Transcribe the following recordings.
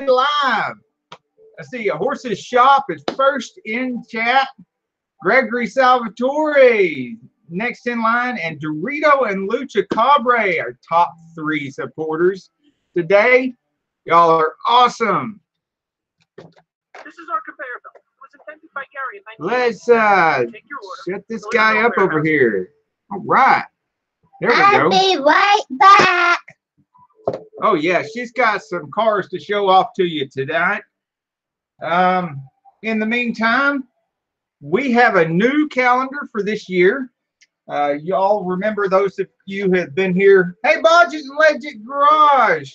live. I see a Horse's Shop is first in chat. Gregory Salvatore next in line, and Dorito and Lucha Cabre are top 3 supporters today. Y'all are awesome. This is our conveyor belt. It was invented by Gary in 19. Let's shut this guy up over here. All right. There we go. I'll be right back. Oh, yeah. She's got some cars to show off to you tonight. In the meantime, we have a new calendar for this year. Y'all remember, those of you who have been here. Hey, Bodget and Leggett Garage.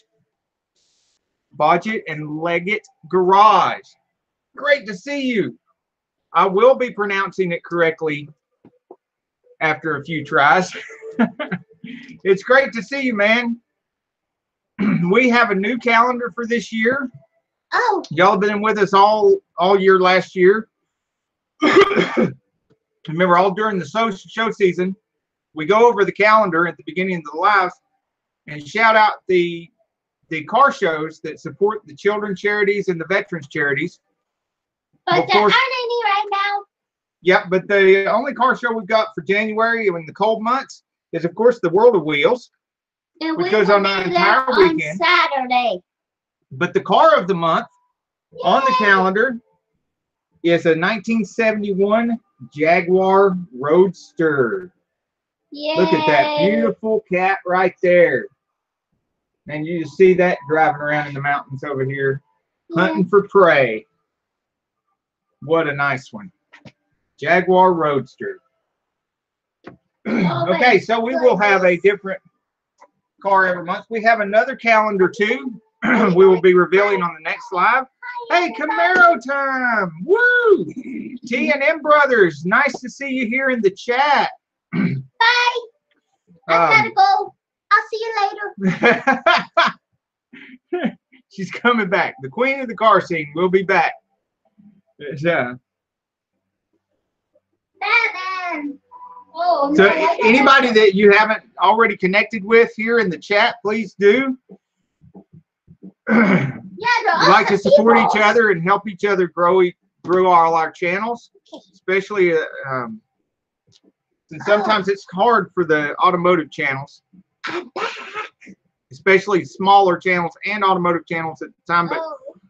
Bodget and Leggett Garage. Great to see you. I will be pronouncing it correctly after a few tries. It's great to see you, man. We have a new calendar for this year. Oh. Y'all been with us all year last year. Remember, all during the show season, we go over the calendar at the beginning of the live and shout out the car shows that support the children's charities and the veterans charities. But there aren't any right now. Yep, but the only car show we've got for January in the cold months is, of course, the World of Wheels, which goes on the entire weekend. Saturday. But the car of the month on the calendar is a 1971 Jaguar Roadster. Yay. Look at that beautiful cat right there. And you just see that driving around in the mountains over here, hunting for prey. What a nice one. Jaguar Roadster. Okay, so we will have a different car every month. We have another calendar too. We will be revealing on the next live. Hey, Camaro time! Woo! T&M Brothers, nice to see you here in the chat. Bye. I gotta go. I'll see you later. She's coming back. The queen of the car scene will be back. Batman. Oh, so no, anybody that you haven't already connected with here in the chat, please do. Yeah, we like to support each other and help each other grow all our channels, especially and sometimes it's hard for the automotive channels, especially smaller channels and automotive channels at the time. But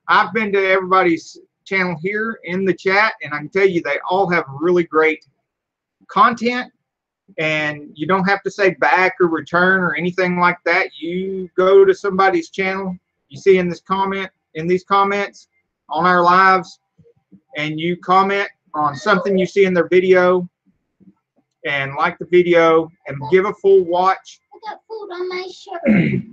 I've been to everybody's channel here in the chat, and I can tell you they all have really great content, and you don't have to say back or return or anything like that. You go to somebody's channel you see in these comments on our lives, and you comment on something you see in their video and like the video and give a full watch. I got food on my shirt.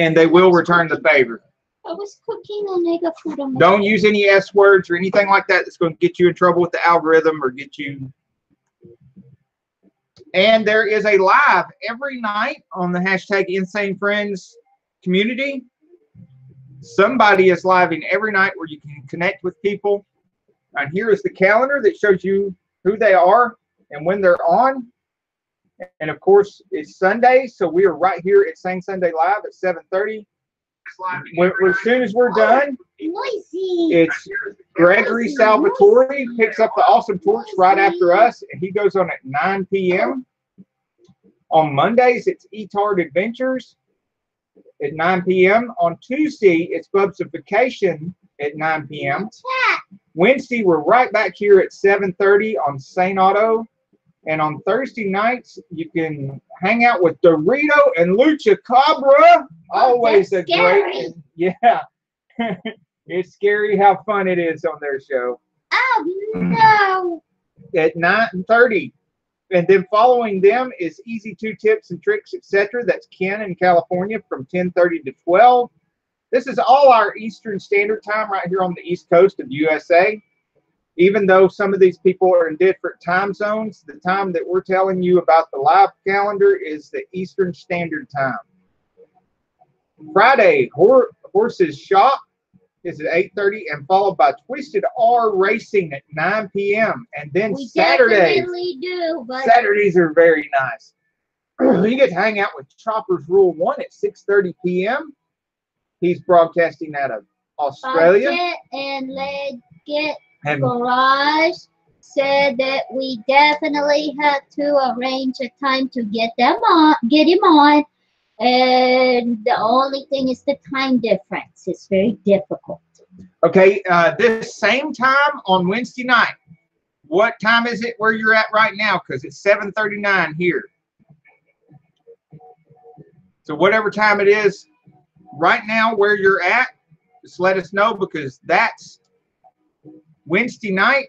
And they will return the favor. I was cooking and I got food on my Don't use any S words or anything like that that's going to get you in trouble with the algorithm or get you. And there is a live every night on the hashtag Insanefriends community. Somebody is living every night where you can connect with people. And here is the calendar that shows you who they are and when they're on. And of course, it's Sunday, so we are right here at Sane Sunday Live at 7:30. As soon as we're done, it's Gregory Salvatore picks up the awesome torch right after us, and he goes on at 9 p.m. On Mondays, it's eTard Adventures at 9 p.m. On Tuesday, it's Bubsification at 9 p.m. Wednesday, we're right back here at 7:30 on Saneauto. And on Thursday nights, you can hang out with Dorito and Lucha Cabra. Always a great, yeah. It's scary how fun it is on their show. Oh, no. At 9:30. And then following them is Easy 2 Tips and Tricks, etc. That's Ken in California from 10:30 to 12. This is all our Eastern Standard Time right here on the East Coast of the USA. Even though some of these people are in different time zones, the time that we're telling you about the live calendar is the Eastern Standard Time. Friday, Horse's Shop is at 8:30 and followed by Twisted R Racing at 9 p.m. And then Saturdays. Saturdays are very nice. You get to hang out with Chopper's Rule 1 at 6:30 p.m. He's broadcasting out of Australia. Budget and Legit And Garage said that we definitely have to arrange a time to get him on. And the only thing is the time difference. It's very difficult. okay, this same time on Wednesday night. What time is it where you're at right now? Because it's 7:39 here. So whatever time it is right now where you're at, just let us know, because that's Wednesday night.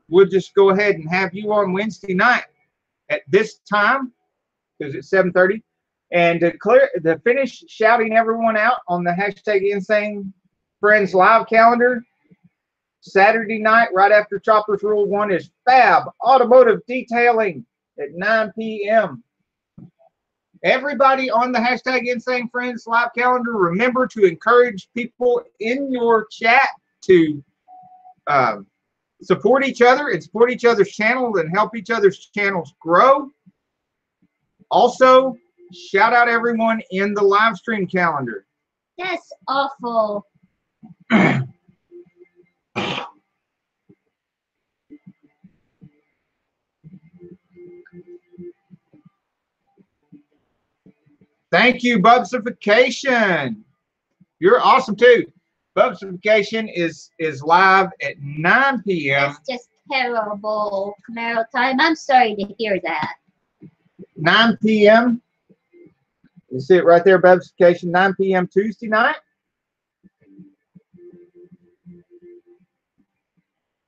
We'll just go ahead and have you on Wednesday night at this time, because it's 7:30. And to finish shouting everyone out on the hashtag Insanefriends live calendar, Saturday night, right after Chopper's Rule 1, is Fab Automotive Detailing at 9 p.m. Everybody on the hashtag Insanefriends live calendar, remember to encourage people in your chat to support each other and support each other's channel and help each other's channels grow. Also, shout out everyone in the live stream calendar. That's awful. Thank you, Bubsification. You're awesome too. Bubsification is live at 9 p.m. That's just terrible Camaro time. I'm sorry to hear that. 9 p.m. You see it right there, Bubsification, 9 p.m. Tuesday night.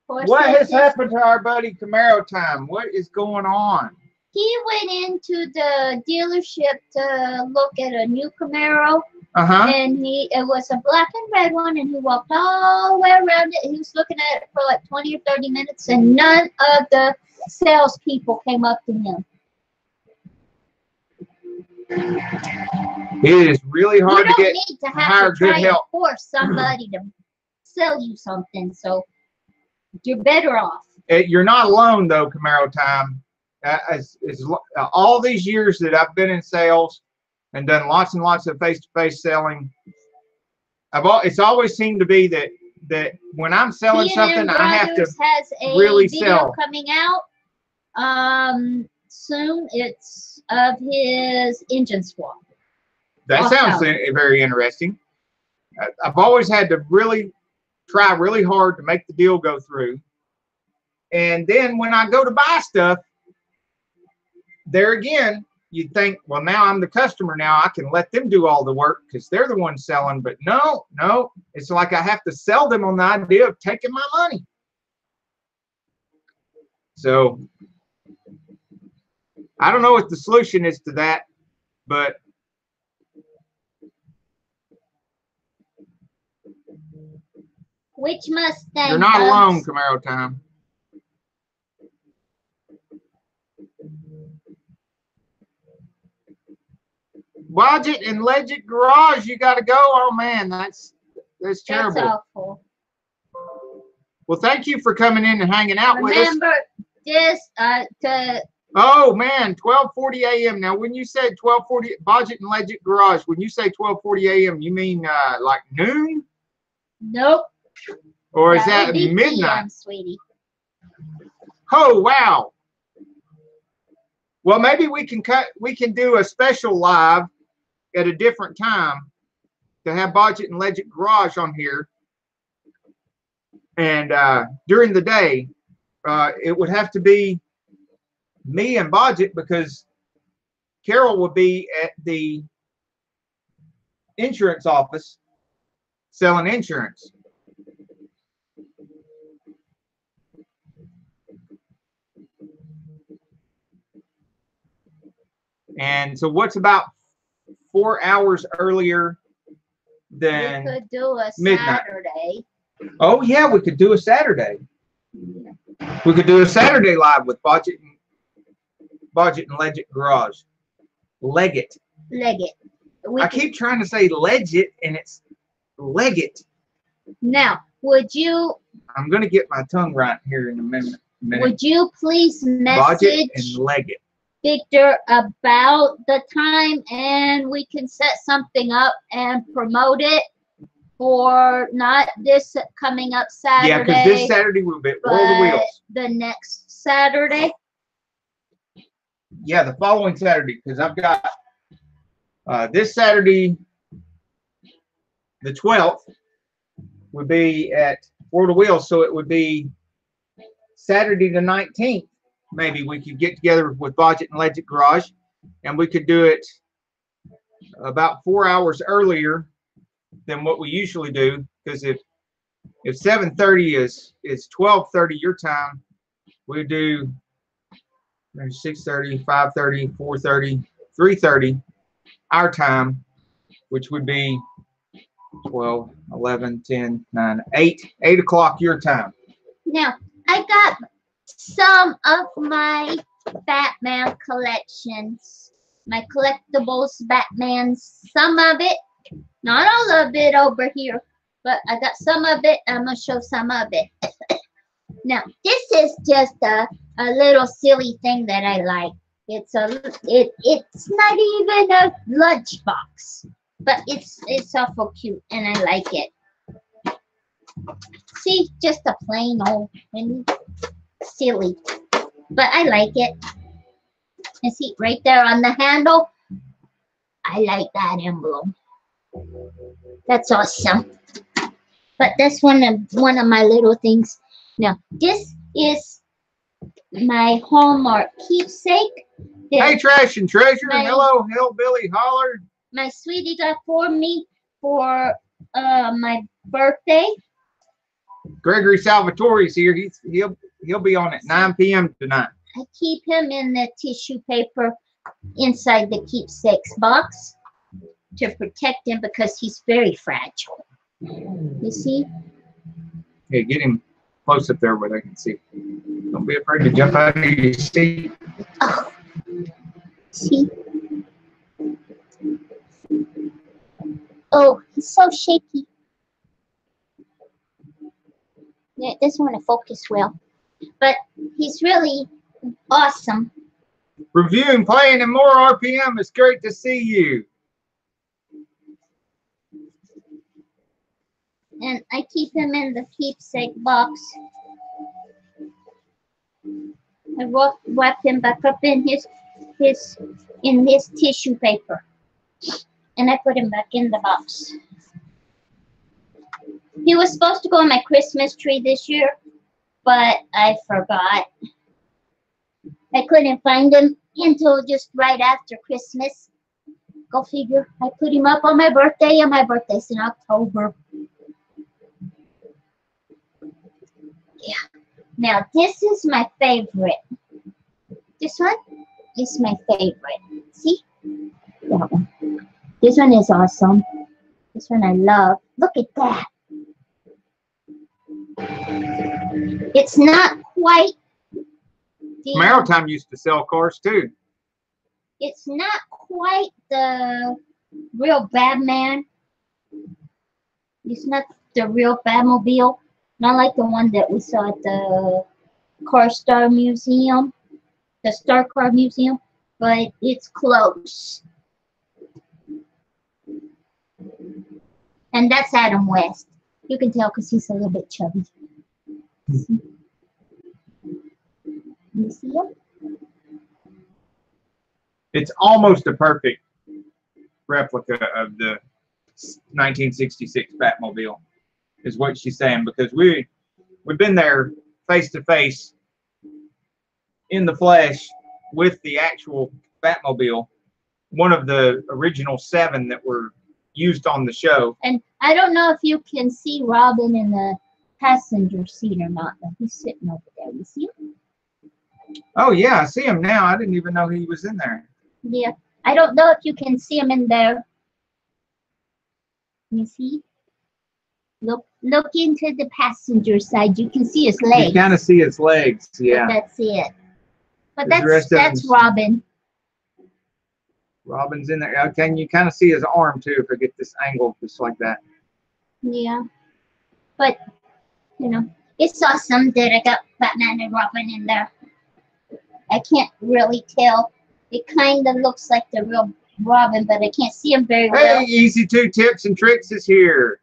What has happened to our buddy Camaro time? What is going on? He went into the dealership to look at a new Camaro. And it was a black and red one, and he walked all the way around it. He was looking at it for like 20 or 30 minutes, and none of the salespeople came up to him. It is really hard to get hire good help. Force somebody to sell you something, so you're better off. You're not alone though, Camaro time. All these years that I've been in sales and done lots and lots of face-to-face selling, it's always seemed to be that when I'm selling something, I have to has a really video sell. Coming out soon. It's of his engine swap. That sounds very interesting. I've always had to try really hard to make the deal go through. And then when I go to buy stuff, there again, you'd think, well, now I'm the customer. Now I can let them do all the work because they're the ones selling. But no, it's like I have to sell them on the idea of taking my money. So I don't know what the solution is to that, but which Mustang? You're not alone, Camaro time. Budget and Legit Garage, you got to go. Oh man, that's terrible. That's awful. Well, thank you for coming in and hanging out with us. Remember this Oh man, 12:40 a.m. Now, when you said 12:40, Budget and Legit Garage, when you say 12:40 a.m., you mean like noon? Nope. Or is that midnight? PM, sweetie. Oh wow. Well, maybe we can do a special live at a different time to have Budget and Legit Garage on here. And during the day, it would have to be me and Budget, because Carol would be at the insurance office selling insurance. And so what's about 4 hours earlier than we could do a midnight? Saturday. Oh yeah, we could do a Saturday. We could do a Saturday live with Budget and Legit Garage. Legit. I keep trying to say legit and it's Legit. Now, would you? I'm gonna get my tongue right here in a minute. Would you please Budget message and Legit Victor about the time, and we can set something up and promote it? for not this coming up Saturday. Yeah, because this Saturday we'll be Roll the Wheels. The next Saturday. Yeah, the following Saturday, because I've got this Saturday, the 12th, would be at Roll the Wheels, so it would be Saturday the 19th. Maybe we could get together with Budget and Legend Garage, and we could do it about 4 hours earlier than what we usually do, because if 7:30 is 12:30 your time, we do 6:30, 5:30, 4:30, 3:30 our time, which would be 12, 11, 10, 9, 8 o'clock your time. Now, I got some of my Batman collections, my collectibles Batman, some of it, not all of it over here, but I got some of it. I'm going to show some of it. Now, this is just a little silly thing that I like. It's not even a lunchbox, but it's awful cute and I like it. See, just a plain old and silly, but I like it. And see right there on the handle, I like that emblem. That's awesome. But that's one of my little things. Now, this is my Hallmark keepsake. Hey, Trash and Treasure. Hello, Hillbilly Holler. My sweetie got for me for my birthday. Gregory Salvatore's here. He'll be on at 9 p.m. tonight. I keep him in the tissue paper inside the keepsakes box to protect him because he's very fragile. You see? Hey, get him close up there where they can see. Don't be afraid to jump out of your seat. Oh. See? Oh, he's so shaky. Yeah, it doesn't want to focus well. But he's really awesome. Reviewing, playing, and more RPM. It's great to see you. And I keep him in the keepsake box. I wrap him back up in his tissue paper. And I put him back in the box. He was supposed to go on my Christmas tree this year, but I forgot. I couldn't find him until just right after Christmas. Go figure. I put him up on my birthday, and my birthday's in October. Yeah. Now, this is my favorite. This one is my favorite. See? That one. This one is awesome. This one I love. Look at that. It's not quite Camaro Time used to sell cars too. It's not quite the real Batman. It's not the real Batmobile. Not like the one that we saw at the Car Star Museum, the Star Car Museum, but it's close. And that's Adam West. You can tell because he's a little bit chubby. You see him? It's almost a perfect replica of the 1966 Batmobile, is what she's saying, because we've been there face to face in the flesh with the actual Batmobile, one of the original 7 that were used on the show. And I don't know if you can see Robin in the passenger seat or not, but he's sitting over there. You see him? Oh yeah, I see him now. I didn't even know he was in there. Yeah, I don't know if you can see him in there. You see? Look into the passenger side. You can see his legs. You kind of see his legs, yeah. But that's it. But There's that's Robin. Robin's in there. Can you kind of see his arm too if I get this angle just like that? Yeah. But, you know, it's awesome that I got Batman and Robin in there. I can't really tell. It kind of looks like the real Robin, but I can't see him very well. Hey, Easy 2 Tips and Tricks is here.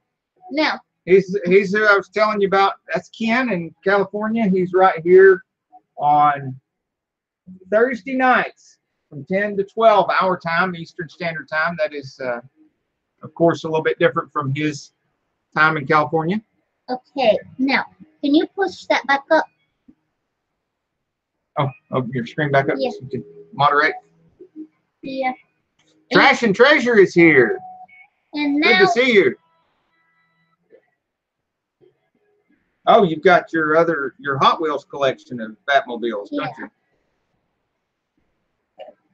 Now. He's who I was telling you about. That's Ken in California. He's right here on Thursday nights from 10 to 12 our time, Eastern Standard Time. That is, of course, a little bit different from his time in California. Okay. Now, can you push that back up? Oh, your screen back up? Yeah. So you can moderate. Yeah. Trash and Treasure is here. And now. Good to see you. Oh, you've got your Hot Wheels collection of Batmobiles, don't you?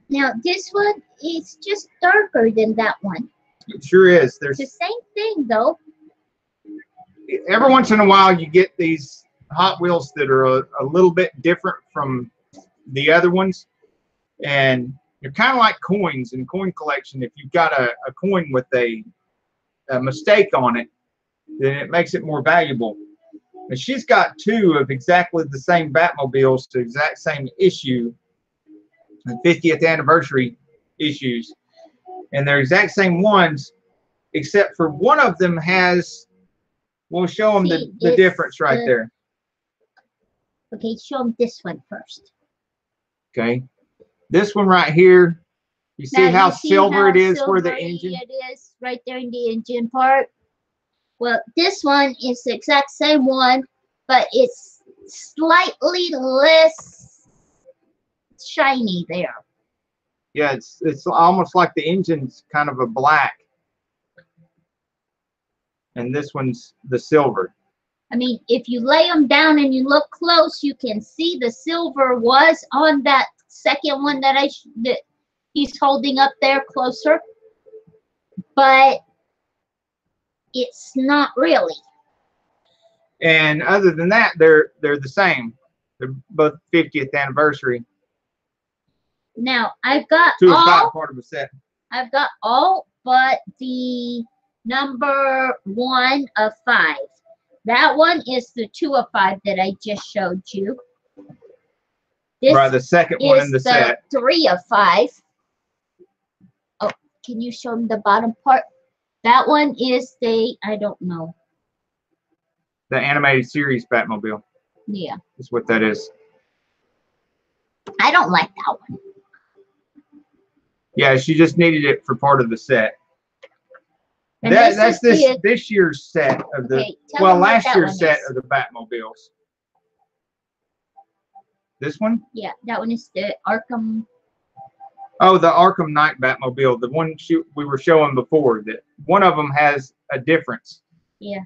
Now this one is just darker than that one. It sure is. There's the same thing though. Every once in a while you get these Hot Wheels that are a little bit different from the other ones, and they're kind of like coins in coin collection. If you've got a coin with a mistake on it, then it makes it more valuable. And she's got two of exactly the same Batmobiles, the exact same issue, the 50th anniversary issues. And they're exact same ones, except for one of them has, we'll show them the difference right there. Okay, show them this one first. Okay. This one right here, you see how silver it is where the engine? It is right there in the engine part. Well, this one is the exact same one, but it's slightly less shiny there. Yeah, it's almost like the engine's kind of a black. And this one's the silver. I mean, if you lay them down and you look close, you can see the silver was on that second one that that he's holding up there closer. But it's not really. And other than that, they're the same. They're both 50th anniversary. Now I've got 2 of 5 part of a set. I've got all but the number 1 of 5. That one is the 2 of 5 that I just showed you. This right, the second one in the set. 3 of 5. Oh, can you show them the bottom part? That one is I don't know. The animated series Batmobile. Yeah. Is what that is. I don't like that one. Yeah, she just needed it for part of the set. That's this year's set of the, last year's set of the Batmobiles. This one? Yeah, that one is the Arkham. Oh, the Arkham Knight Batmobile, the one we were showing before. That one of them has a difference. Yeah.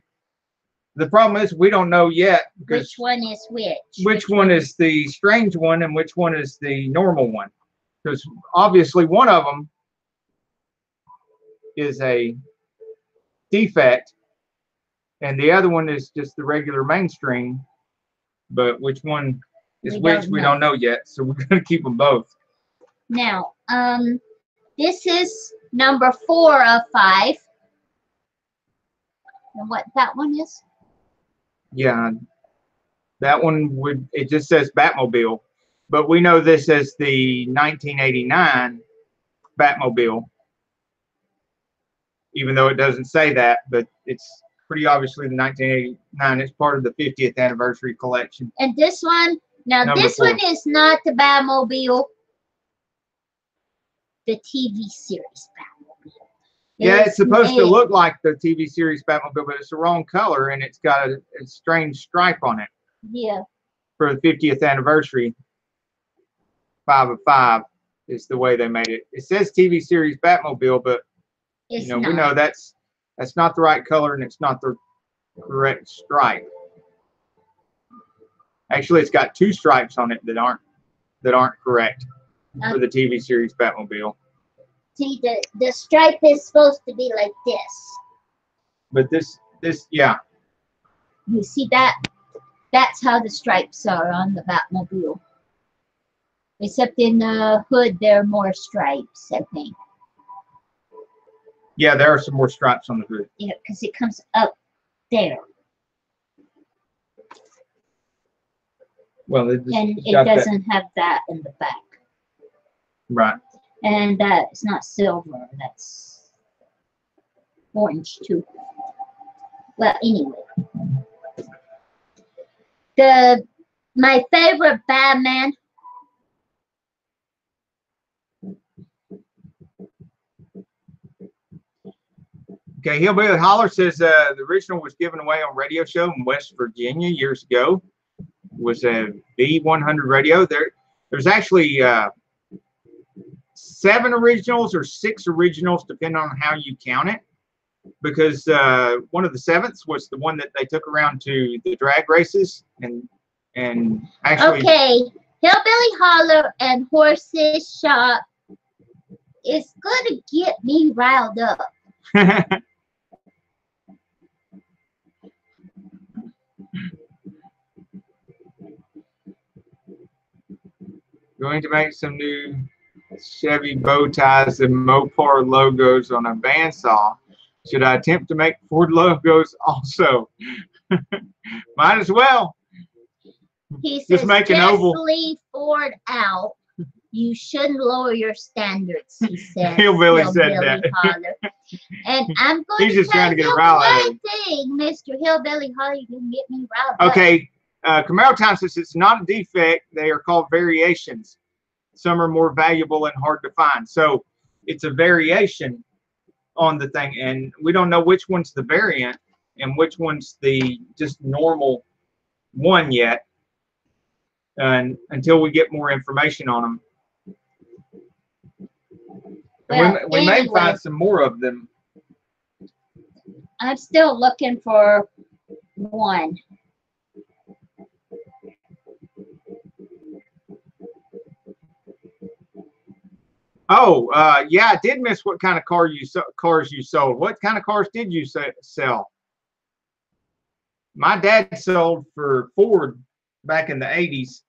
The problem is we don't know yet which one is which. Which one is the strange one and which one is the normal one? Because obviously one of them is a defect, and the other one is just the regular mainstream. But which one is which, we don't know yet. So we're going to keep them both. Now, this is number 4 of 5. And what that one is? Yeah, that one it just says Batmobile, but we know this as the 1989 Batmobile, even though it doesn't say that, but it's pretty obviously the 1989. It's part of the 50th anniversary collection. And this one, now number this 4. one is not the Batmobile, the TV series Batmobile. Yeah, it's supposed to look like the TV series Batmobile, but it's the wrong color, and it's got a strange stripe on it. Yeah. For the 50th anniversary, 5 of 5 is the way they made it. It says TV series Batmobile, but we know that's not the right color, and it's not the correct stripe. Actually, it's got 2 stripes on it that aren't correct for the TV series Batmobile. See, the stripe is supposed to be like this. But this, yeah. You see that? That's how the stripes are on the Batmobile. Except in the hood, there are more stripes, I think. Yeah, there are some more stripes on the hood. Yeah, because it comes up there. Well, and it doesn't have that in the back. Right. And that's not silver. That's orange too. Well, anyway. My favorite Batman. Okay, Hillbilly Holler says the original was given away on a radio show in West Virginia years ago. It was a B100 radio. There's actually 7 originals or 6 originals, depending on how you count it. Because one of the 7th was the one that they took around to the drag races and actually. Okay, Hillbilly Holler and Horses Shop is gonna get me riled up. Going to make some new Chevy bow ties and Mopar logos on a bandsaw. Should I attempt to make Ford logos also? Might as well. He says, just leave Ford out. You shouldn't lower your standards, he said. Hillbilly said that. Holler. And I'm going He's just trying to get a rile out of thing, Mr. Hillbilly Holler, you can get me riled up. Okay, Camaro Time says it's not a defect. They are called variations. Some are more valuable and hard to find. So it's a variation on the thing, and we don't know which one's the variant and which one's the just normal one yet, and until we get more information on them. Well, we may find some more of them. I'm still looking for one. Oh, yeah, I did miss what kind of cars you sold. What kind of cars did you sell? My dad sold for Ford back in the 80s,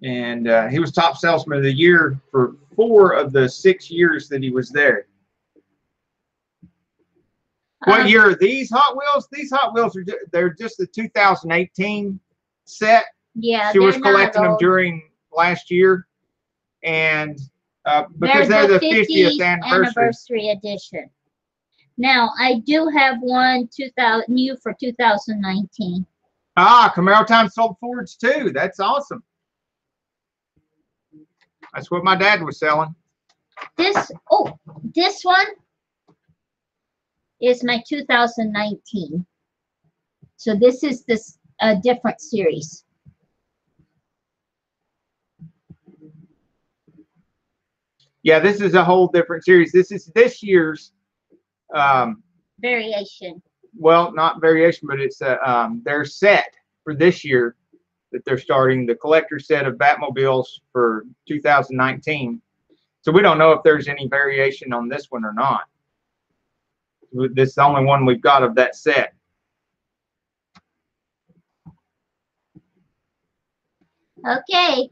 and he was top salesman of the year for 4 of the 6 years that he was there. What year are these Hot Wheels? These Hot Wheels they're just the 2018 set. Yeah, she was collecting them during last year, and because they're the 50th anniversary edition. Now I do have one new for 2019. Ah, Camaro Time sold Fords too. That's awesome. That's what my dad was selling. This one is my 2019. So this is a different series. Yeah, this is a whole different series. This is this year's variation. Well, not variation, but it's their set for this year that they're starting, the collector set of Batmobiles for 2019. So we don't know if there's any variation on this one or not. This is the only one we've got of that set. Okay,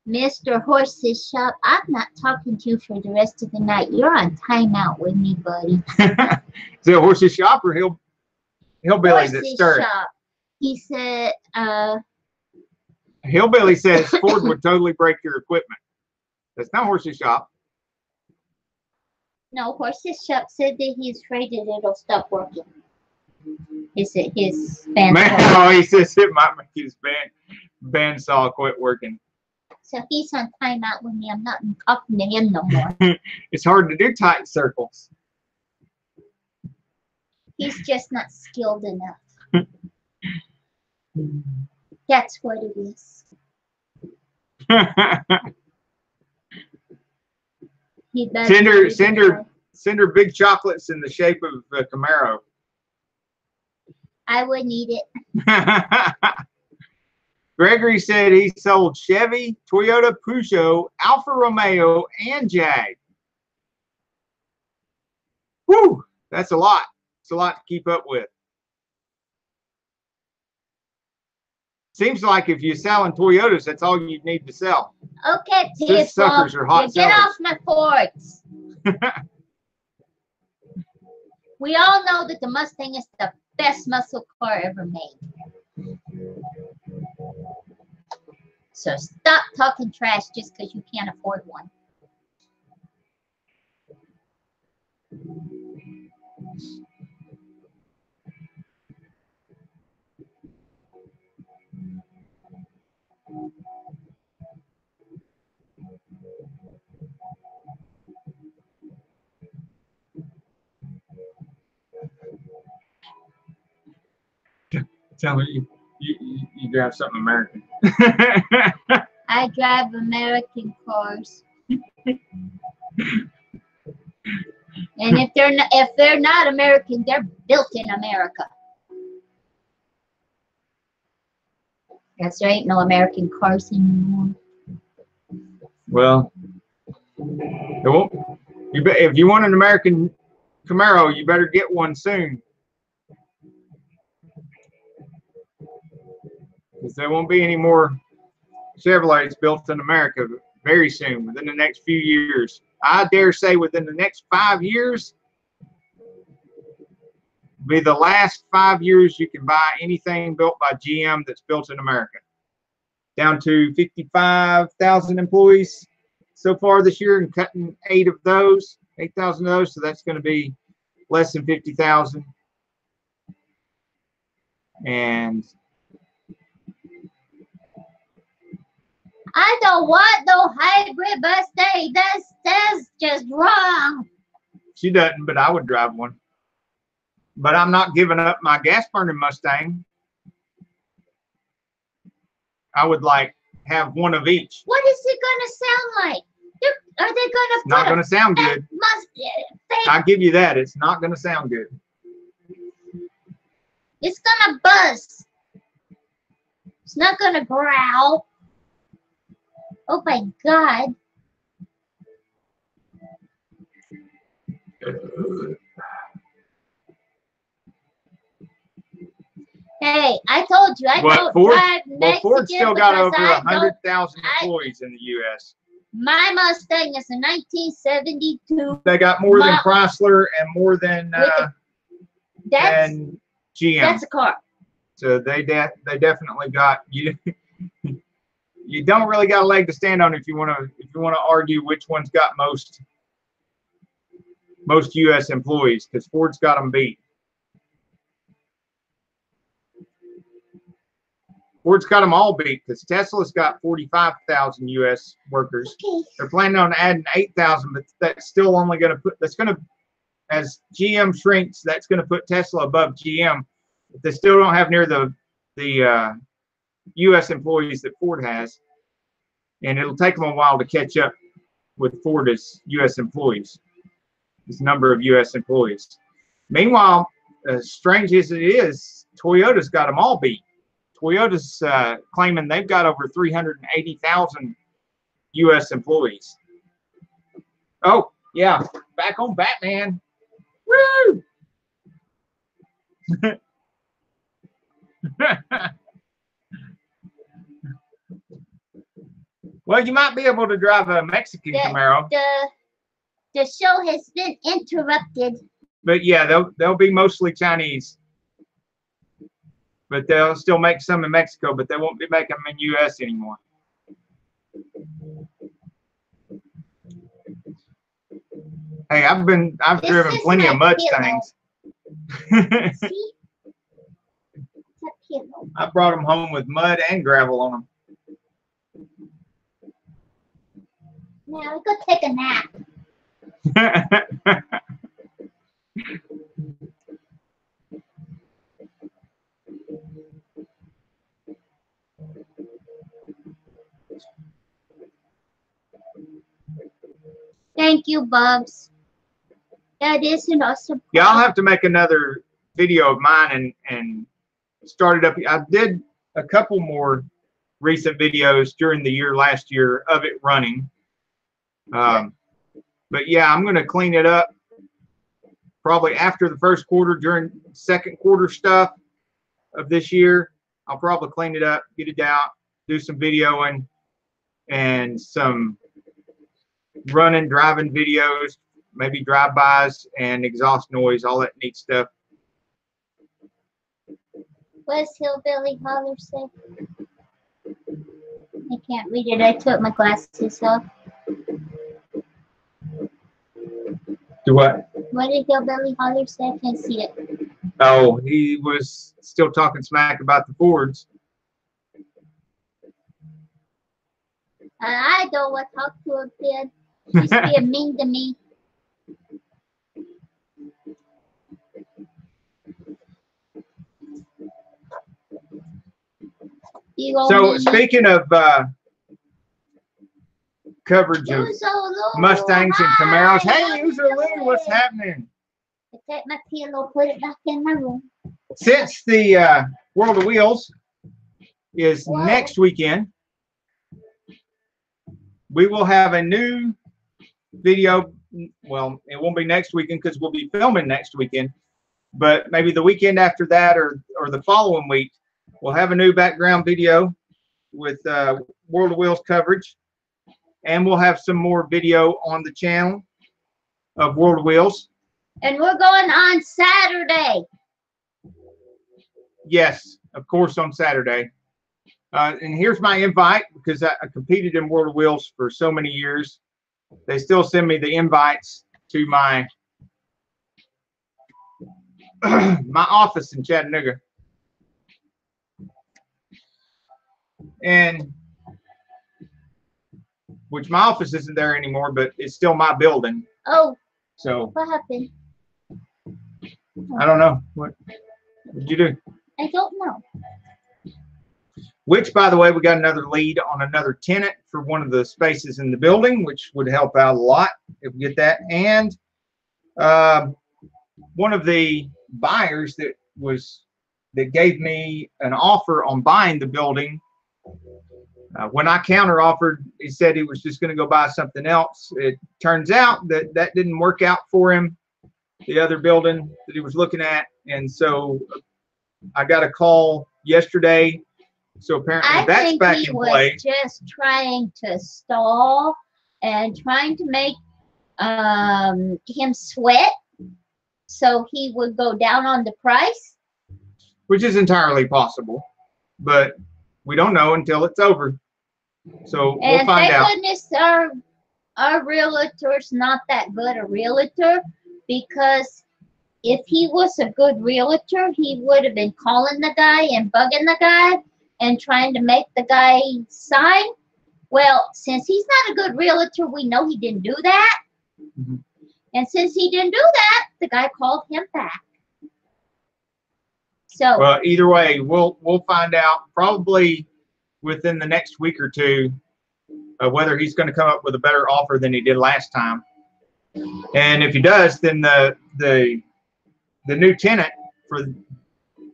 Mr. Horse's Shop, I'm not talking to you for the rest of the night. You're on timeout with me, buddy. Is it Horse's Shop or Hillbilly that stirred? Shop. He said, Hillbilly says Ford would totally break your equipment. That's not Horse's Shop. No, Horse's Shop said that he's afraid that it'll stop working. Is it his bandsaw? Oh, he says it might make his bandsaw quit working. So he's on timeout with me. I'm not talking to him no more. It's hard to do tight circles. He's just not skilled enough. That's what it is. Send her big chocolates in the shape of a Camaro. I wouldn't eat it. Gregory said he sold Chevy, Toyota, Peugeot, Alfa Romeo, and Jag. Whew, that's a lot. It's a lot to keep up with. Seems like if you're selling Toyotas, that's all you need to sell. Okay, these suckers are hot get off my Fords. We all know that the Mustang is the best muscle car ever made. So stop talking trash just because you can't afford one. Tell me you drive something American. I drive American cars. And if they're not American, they're built in America. Guess there ain't no American cars anymore. Well, it won't. If you want an American Camaro, you better get one soon, because there won't be any more Chevrolets built in America very soon, within the next few years. I dare say within the next 5 years, be the last 5 years you can buy anything built by GM that's built in America. Down to 55,000 employees so far this year, and cutting 8,000 of those, so that's going to be less than 50,000. And I don't want no hybrid Mustang. That's just wrong. She doesn't, but I would drive one. But I'm not giving up my gas burning Mustang. I would like have one of each. What is it gonna sound like? Are they gonna? Not gonna sound good. I'll give you that. It's not gonna sound good. It's gonna buzz. It's not gonna growl. Oh my God. Hey, I told you, I don't drive Mexican. Ford still got over 100,000 employees in the U.S. My Mustang is a 1972. They got more than Chrysler and more than GM. That's a car. So they definitely got you. You don't really got a leg to stand on if you want to argue which one's got most U.S. employees, because Ford's got them beat. Ford's got them all beat, because Tesla's got 45,000 U.S. workers. Okay. They're planning on adding 8,000, but that's still only going to as GM shrinks, that's going to put Tesla above GM. But they still don't have near the U.S. employees that Ford has, and it'll take them a while to catch up with Ford as U.S. employees, this number of U.S. employees. Meanwhile, as strange as it is, Toyota's got them all beat. Toyota's claiming they've got over 380,000 U.S. employees. Oh, yeah, back on Batman. Woo! Well, you might be able to drive a Mexican Camaro. The show has been interrupted. But yeah, they'll be mostly Chinese. But they'll still make some in Mexico, but they won't be making them in U.S. anymore. Hey, I've driven plenty of Mustangs. See? I brought them home with mud and gravel on them. Now go take a nap. Thank you, Bubs. That is an awesome plan. Yeah, I'll have to make another video of mine and start it up. I did a couple more recent videos during the last year of it running. But yeah, I'm going to clean it up probably after the first quarter, during second quarter stuff of this year. I'll probably clean it up, get it out, do some videoing and some running, driving videos, maybe drive-bys and exhaust noise, all that neat stuff. What's Hillbilly Holler say? I can't read it. I took my glasses off. Do what? What did Hillbilly Holler say? I can't see it. Oh, he was still talking smack about the Fords. I don't want to talk to a kid. He's being mean to me. So speaking of coverage of Mustangs and Camaros, hey, Lou, what's happening? Take my pillow, put it back in my room. Since the World of Wheels is next weekend, we will have a new video. Well, it won't be next weekend because we'll be filming next weekend, but maybe the weekend after that or the following week, we'll have a new background video with World of Wheels coverage, and we'll have some more video on the channel of World of Wheels. And we're going on Saturday. Yes, of course, on Saturday. And here's my invite, because I competed in World of Wheels for so many years. They still send me the invites to my my office in Chattanooga. And which my office isn't there anymore, but it's still my building. Oh. So what happened? I don't know. What did you do? I don't know. Which, by the way, we got another lead on another tenant for one of the spaces in the building, which would help out a lot if we get that. And one of the buyers that gave me an offer on buying the building, when I counter offered, he said he was just going to go buy something else. It turns out that didn't work out for him, the other building that he was looking at. And so I got a call yesterday. So apparently that's back in play. I think he was just trying to stall and trying to make him sweat so he would go down on the price. Which is entirely possible, but we don't know until it's over. So we'll find out. And thank goodness our realtor's not that good a realtor, because if he was a good realtor, he would have been calling the guy and bugging the guy and trying to make the guy sign. Well, since he's not a good realtor, we know he didn't do that. Mm-hmm. And since he didn't do that, the guy called him back. So well, either way, we'll find out probably within the next week or two whether he's going to come up with a better offer than he did last time. And if he does, then the new tenant for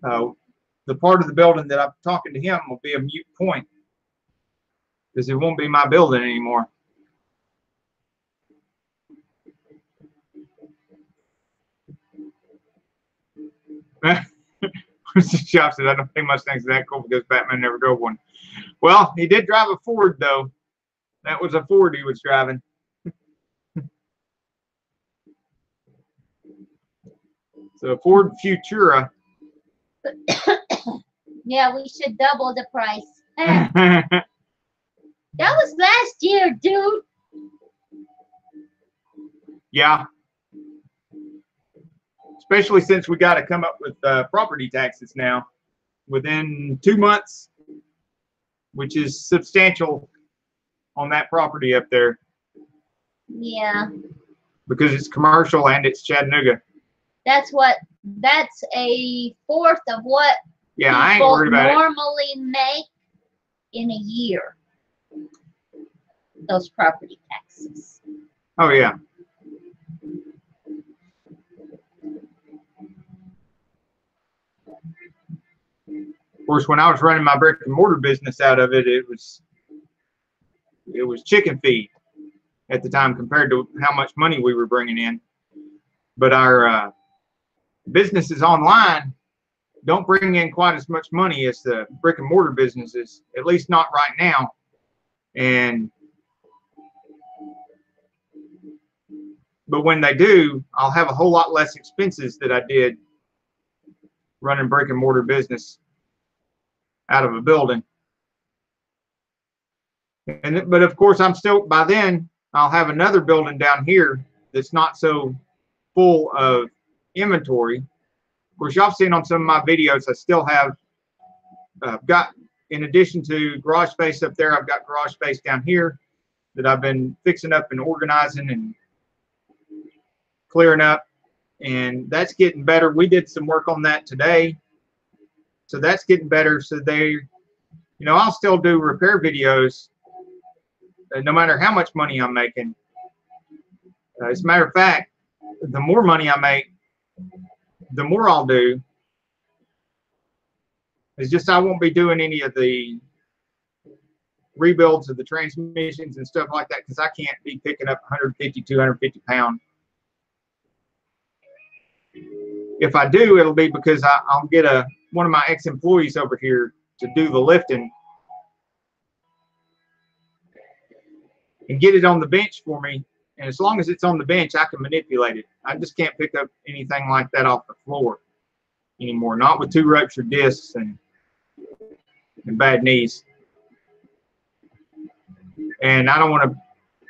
the part of the building that I'm talking to him will be a moot point, because it won't be my building anymore. Mr. Chop said, I don't think Mustang's that cool because Batman never drove one. Well, he did drive a Ford, though. That was a Ford he was driving. So Ford Futura. Yeah, we should double the price. That was last year, dude. Yeah. Especially since we got to come up with property taxes now within 2 months, which is substantial on that property up there. Yeah. Because it's commercial and it's Chattanooga. That's a fourth of what I ain't worried about normally make in a year. Those property taxes. Oh yeah. Of course, when I was running my brick and mortar business out of it, it was chicken feed at the time compared to how much money we were bringing in. But our businesses online don't bring in quite as much money as the brick and mortar businesses, at least not right now. But when they do, I'll have a whole lot less expenses than I did running brick and mortar business out of a building. But of course, I'm still, by then, I'll have another building down here that's not so full of inventory. Of course, y'all seen on some of my videos, I still have got, in addition to garage space up there, I've got garage space down here that I've been fixing up and organizing and clearing up, and that's getting better. We did some work on that today, so that's getting better. So You know, I'll still do repair videos no matter how much money I'm making. As a matter of fact, the more money I make, the more I'll do. It's just I won't be doing any of the rebuilds of the transmissions and stuff like that because I can't be picking up 150, 250 pound. If I do, it'll be because I'll get one of my ex-employees over here to do the lifting and get it on the bench for me. And as long as it's on the bench, I can manipulate it. I just can't pick up anything like that off the floor anymore. Not with 2 ruptured discs and bad knees. And I don't want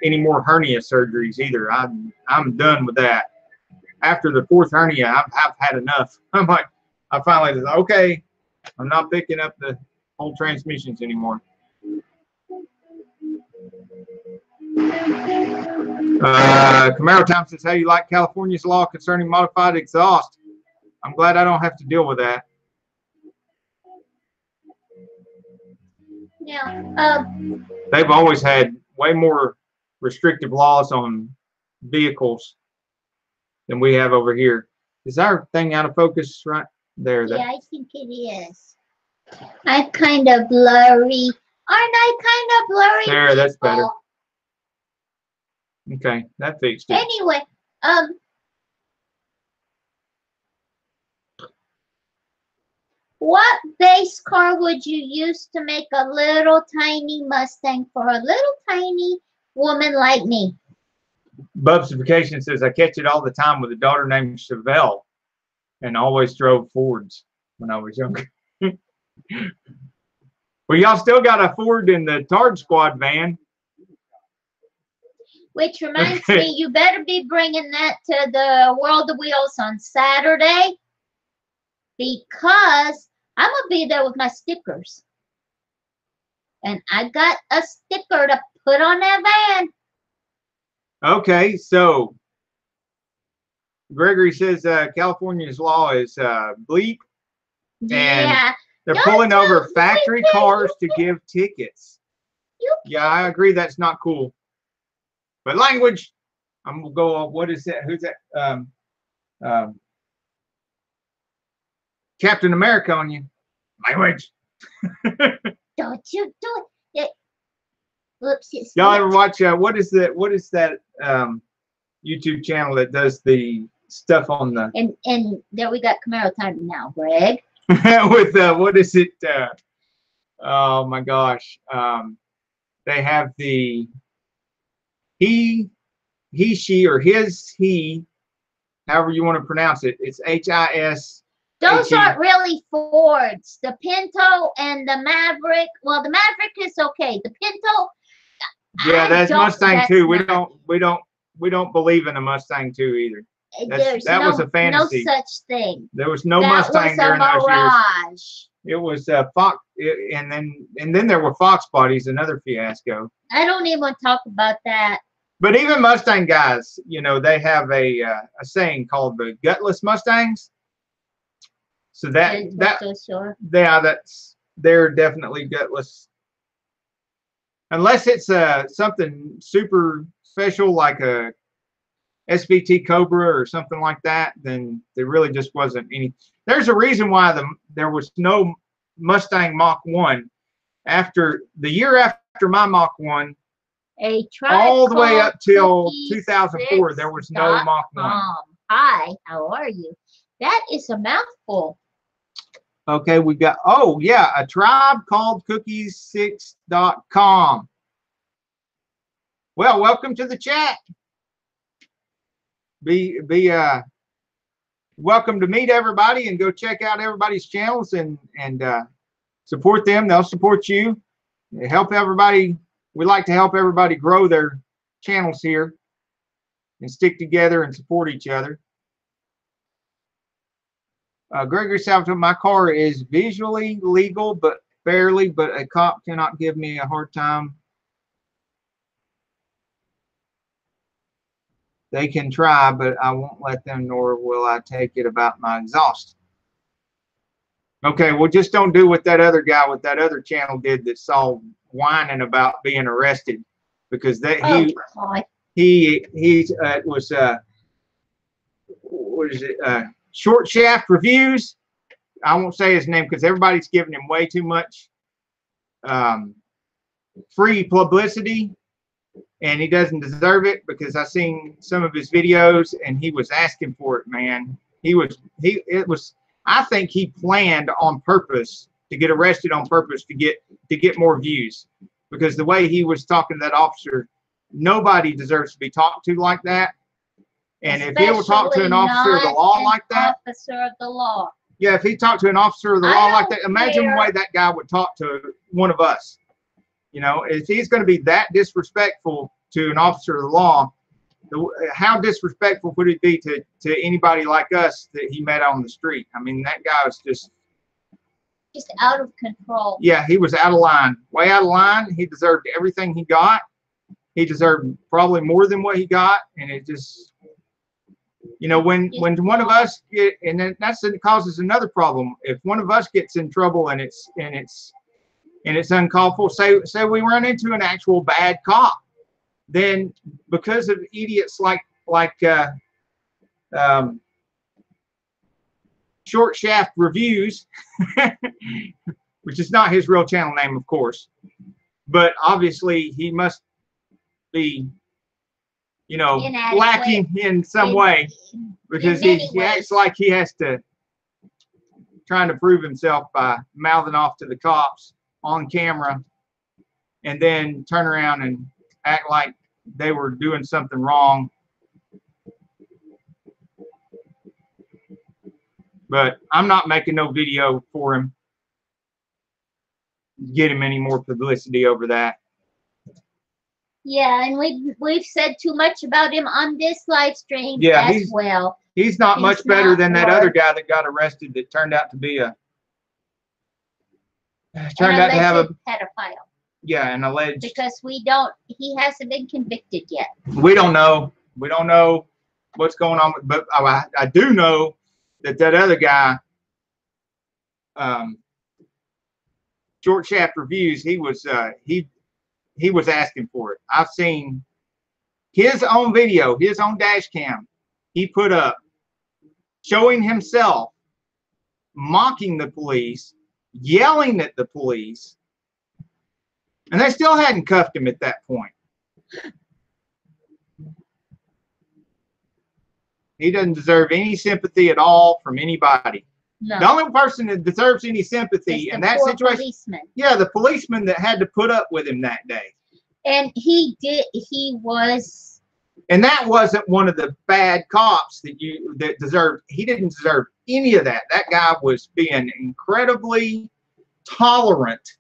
any more hernia surgeries either. I'm done with that. After the 4th hernia, I've had enough. I'm like, I finally said, okay, I'm not picking up the whole transmissions anymore. Camaro Time says, how you like California's law concerning modified exhaust? I'm glad I don't have to deal with that. Yeah. They've always had way more restrictive laws on vehicles than we have over here. Is our thing out of focus right there? Yeah, I think it is. I'm kind of blurry. Aren't I kind of blurry? There, that's better. Okay, that fixed it. Anyway, what base car would you use to make a little tiny Mustang for a little tiny woman like me? Bub's Vacation says, I catch it all the time with a daughter named Chevelle and always drove Fords when I was younger. Well, y'all still got a Ford in the Tard Squad van. Which reminds me, you better be bringing that to the World of Wheels on Saturday because I'm going to be there with my stickers. And I got a sticker to put on that van. Okay, so Gregory says California's law is bleep. And Yeah. they're pulling over factory cars to give tickets. Yeah, I agree that's not cool. But language, I'm going to go on, what is that? Who's that? Captain America on you. Language. Don't you do it. Whoops. Y'all ever watch, what is that YouTube channel that does the stuff on the... And there we got Camaro time now, Greg. With, what is it? Oh my gosh. They have the... He, she, or his, he, however you want to pronounce it. It's H-I-S. Those aren't really Fords. The Pinto and the Maverick. Well, the Maverick is okay. The Pinto. Yeah, that's Mustang too. We don't believe in a Mustang too either. That was a fantasy. No such thing. There was no Mustang during those years. It was Fox, and then there were Fox bodies, another fiasco. I don't even want to talk about that. But even Mustang guys, you know, they have a saying called the gutless Mustangs. So they're definitely gutless. Unless it's something super special like a SVT Cobra or something like that, then there really just wasn't any. There's a reason why there was no Mustang Mach 1 after the year after my Mach 1. All the way up till 2004, there was no Mach 1. Hi, how are you? That is a mouthful. Okay, we got, oh yeah, a tribe called cookies6.com. Well, welcome to the chat. Be welcome to meet everybody and go check out everybody's channels and support them. They'll support you. Help everybody. We like to help everybody grow their channels here and stick together and support each other. Gregory Salvatore, my car is visually legal, but barely, but a cop cannot give me a hard time. They can try, but I won't let them, nor will I take it about my exhaust. Okay, well, just don't do what that other guy with that other channel did that's all whining about being arrested, because that he was what is it, Short Shaft Reviews. I won't say his name because everybody's giving him way too much free publicity, and he doesn't deserve it, because I seen some of his videos and he was asking for it, man. I think he planned on purpose to get arrested on purpose to get more views, because the way he was talking to that officer, nobody deserves to be talked to like that. And if he will talk to an officer of the law like that, officer of the law. Yeah, if he talked to an officer of the law like that, imagine the way that guy would talk to one of us. You know, if he's going to be that disrespectful to an officer of the law, how disrespectful would it be to anybody like us that he met on the street? I mean, that guy was just out of control. Yeah, he was out of line, way out of line. He deserved everything he got. He deserved probably more than what he got, and it just, you know, when one of us get, and then it causes another problem. If one of us gets in trouble and it's uncalled for, say we run into an actual bad cop, then because of idiots like Short Shaft Reviews, which is not his real channel name, of course, but obviously he must be, you know, lacking in some way, because he acts like he has to, trying to prove himself by mouthing off to the cops on camera and then turn around and act like they were doing something wrong. But I'm not making no video for him, get him any more publicity over that. Yeah, and we've said too much about him on this live stream as well. He's not much better than that other guy that got arrested that turned out to be have a pedophile. Yeah, an alleged. Because he hasn't been convicted yet. We don't know. We don't know what's going on, but I do know that other guy, Short Shaft Reviews, he was asking for it. I've seen his own video, his own dash cam he put up showing himself mocking the police, yelling at the police, and they still hadn't cuffed him at that point. He doesn't deserve any sympathy at all from anybody. No. The only person that deserves any sympathy in that situation, policeman. Yeah, the policeman that had to put up with him that day. And and that wasn't one of the bad cops that deserved. He didn't deserve any of that. That guy was being incredibly tolerant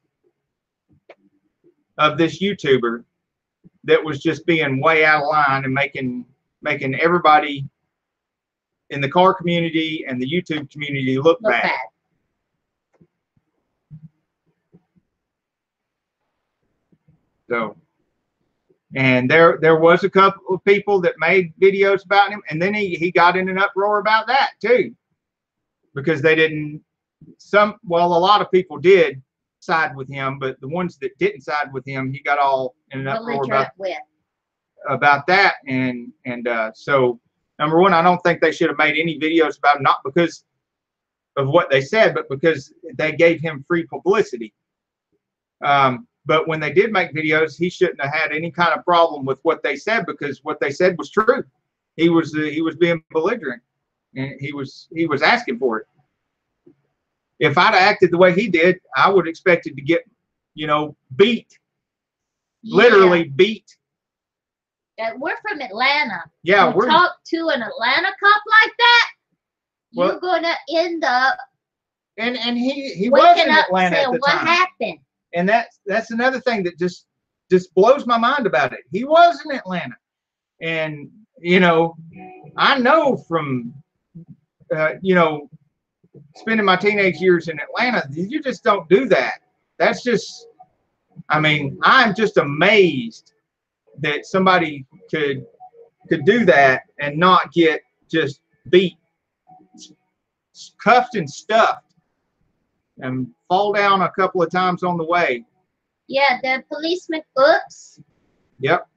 of this YouTuber that was just being way out of line and making everybody in the car community and the YouTube community look bad. So, and there was a couple of people that made videos about him, and then he got in an uproar about that too, because they didn't. A lot of people did side with him, but the ones that didn't side with him, he got all in an uproar about that, and so. Number one, I don't think they should have made any videos about him, not because of what they said, but because they gave him free publicity. But when they did make videos, he shouldn't have had any kind of problem with what they said, because what they said was true. He was being belligerent, and he was asking for it. If I'd have acted the way he did, I would have expected to get, beat, literally beat. We're from Atlanta. Yeah, we're talk to an Atlanta cop like that, you're gonna end up. And he was in Atlanta at the time. What happened? And that's another thing that just blows my mind about it. He was in Atlanta, and I know from spending my teenage years in Atlanta, you just don't do that. That's just, I'm just amazed that somebody could do that and not get just beat, cuffed and stuffed. and fall down a couple of times on the way. Yeah, the policeman. Oops. Yep.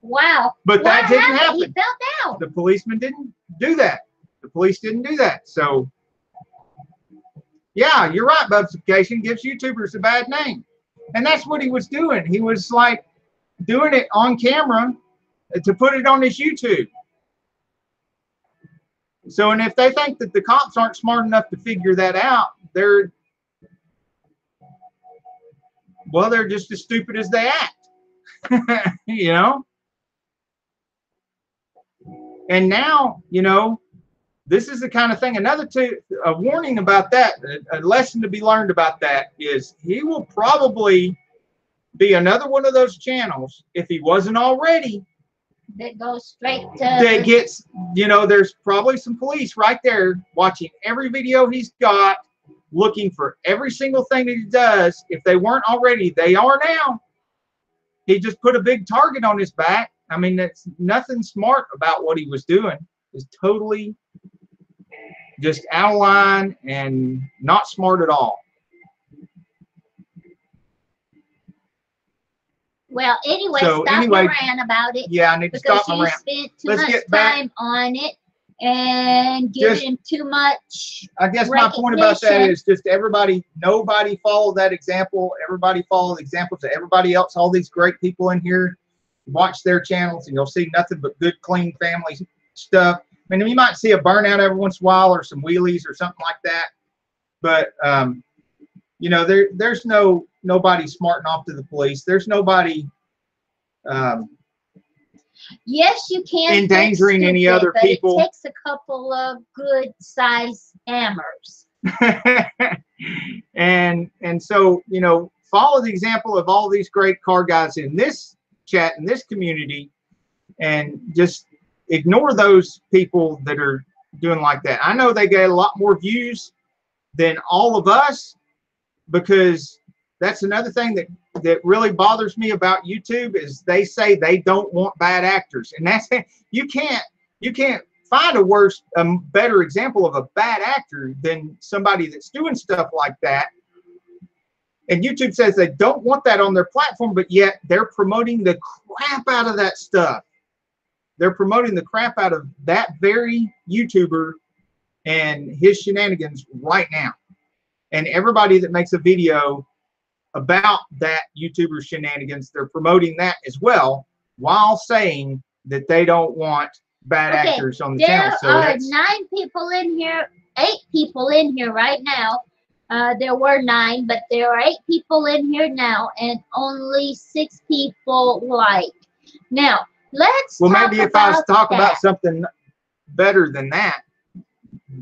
Wow. But what that didn't happened? happen. He fell down. The policeman didn't do that. The police didn't do that. So, yeah, you're right. Bubsification gives YouTubers a bad name. And that's what he was doing. He was like doing it on camera to put it on his YouTube. So, and if they think that the cops aren't smart enough to figure that out, they're just as stupid as they act. You know? And now, you know, this is the kind of thing. A warning about that, a lesson to be learned about that is he will probably be another one of those channels, if he wasn't already, that goes straight to. That gets, you know, there's probably some police right there watching every video he's got, looking for every single thing that he does. If they weren't already, they are now. He just put a big target on his back. I mean, that's nothing smart about what he was doing. It's totally just out of line and not smart at all. Well, anyway, stop my rant about it. Yeah, I need to stop my rant. Because you spent too much time on it and giving him too much. I guess my point about that is just nobody followed that example. Everybody followed the examples of everybody else. All these great people in here, watch their channels and you'll see nothing but good, clean family stuff. I mean, you might see a burnout every once in a while or some wheelies or something like that. But, you know, there's nobody smarting off to the police. There's nobody yes, you can endangering any other people. It takes a couple of good size hammers. and so, you know, follow the example of all these great car guys in this chat, in this community, and just ignore those people that are doing like that. I know they get a lot more views than all of us, because that's another thing that really bothers me about YouTube is they say they don't want bad actors, and that's you can't find a better example of a bad actor than somebody that's doing stuff like that. And YouTube says they don't want that on their platform, but yet they're promoting the crap out of that stuff. They're promoting the crap out of that very YouTuber and his shenanigans right now. And everybody that makes a video about that YouTuber shenanigans, they're promoting that as well, while saying that they don't want bad actors on the channel. So there are 9 people in here, 8 people in here right now. There were 9, but there are 8 people in here now, and only 6 people like. Now, let's maybe if I was to talk about something better than that,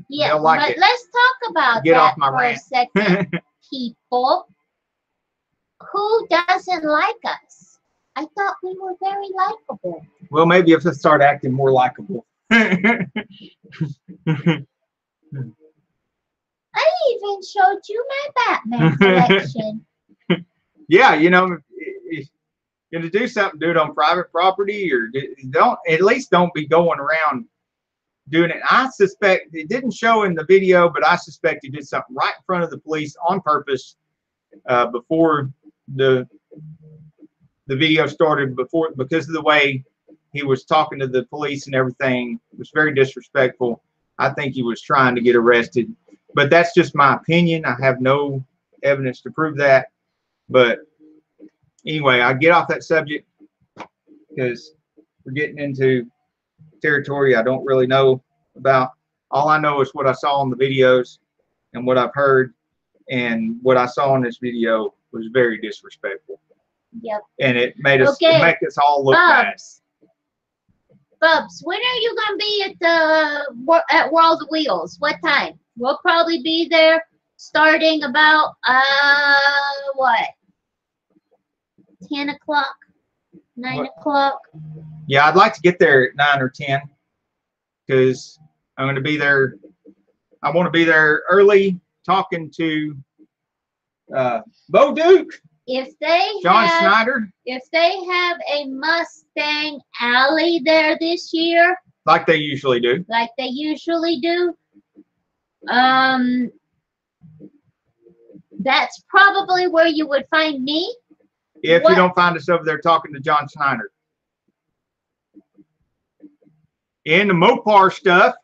yeah, like but let's talk about Get that off my for rant. a second. People, who doesn't like us? I thought we were very likable. Well, maybe if I start acting more likable. I even showed you my Batman collection. Yeah, you know, if you're going to do something, do it on private property, or at least don't be going around doing it. I suspect it didn't show in the video, but I suspect he did something right in front of the police on purpose before the video started, because of the way he was talking to the police and everything. It was very disrespectful. I think he was trying to get arrested, but that's just my opinion. I have no evidence to prove that. But anyway, I get off that subject because we're getting into territory I don't really know about. All I know is what I saw in the videos and what I've heard, and what I saw in this video was very disrespectful. Yep. And it made us all look bad. Bubs, when are you gonna be at World of Wheels? What time? We'll probably be there starting about what? 10 o'clock, 9 o'clock. Yeah, I'd like to get there at 9 or 10, because I'm going to be there. I want to be there early, talking to Bo Duke, John Snyder. If they have a Mustang alley there this year, like they usually do, That's probably where you would find me. If you don't find us over there talking to John Schneider. In the Mopar stuff,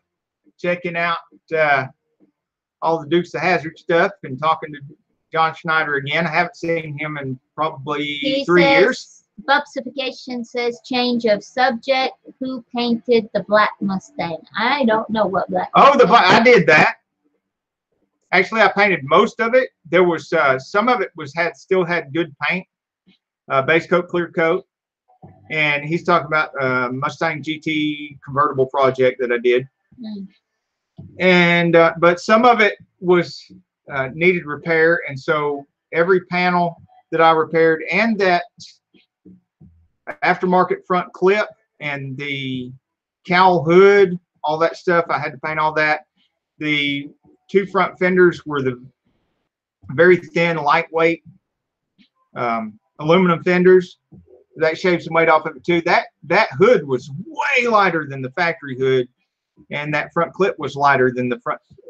checking out all the Dukes of Hazzard stuff and talking to John Schneider again. I haven't seen him in probably 3 years. Bubsification says change of subject. Who painted the black Mustang? I don't know what black. Oh, I did that. Actually, I painted most of it. There was some of it still had good paint, base coat, clear coat, and he's talking about Mustang GT convertible project that I did. And but some of it was needed repair, and so every panel that I repaired and that aftermarket front clip and the cowl hood, all that stuff, I had to paint all that. The 2 front fenders were the very thin, lightweight aluminum fenders. That shaved some weight off of it too. That hood was way lighter than the factory hood, and that front clip was lighter than the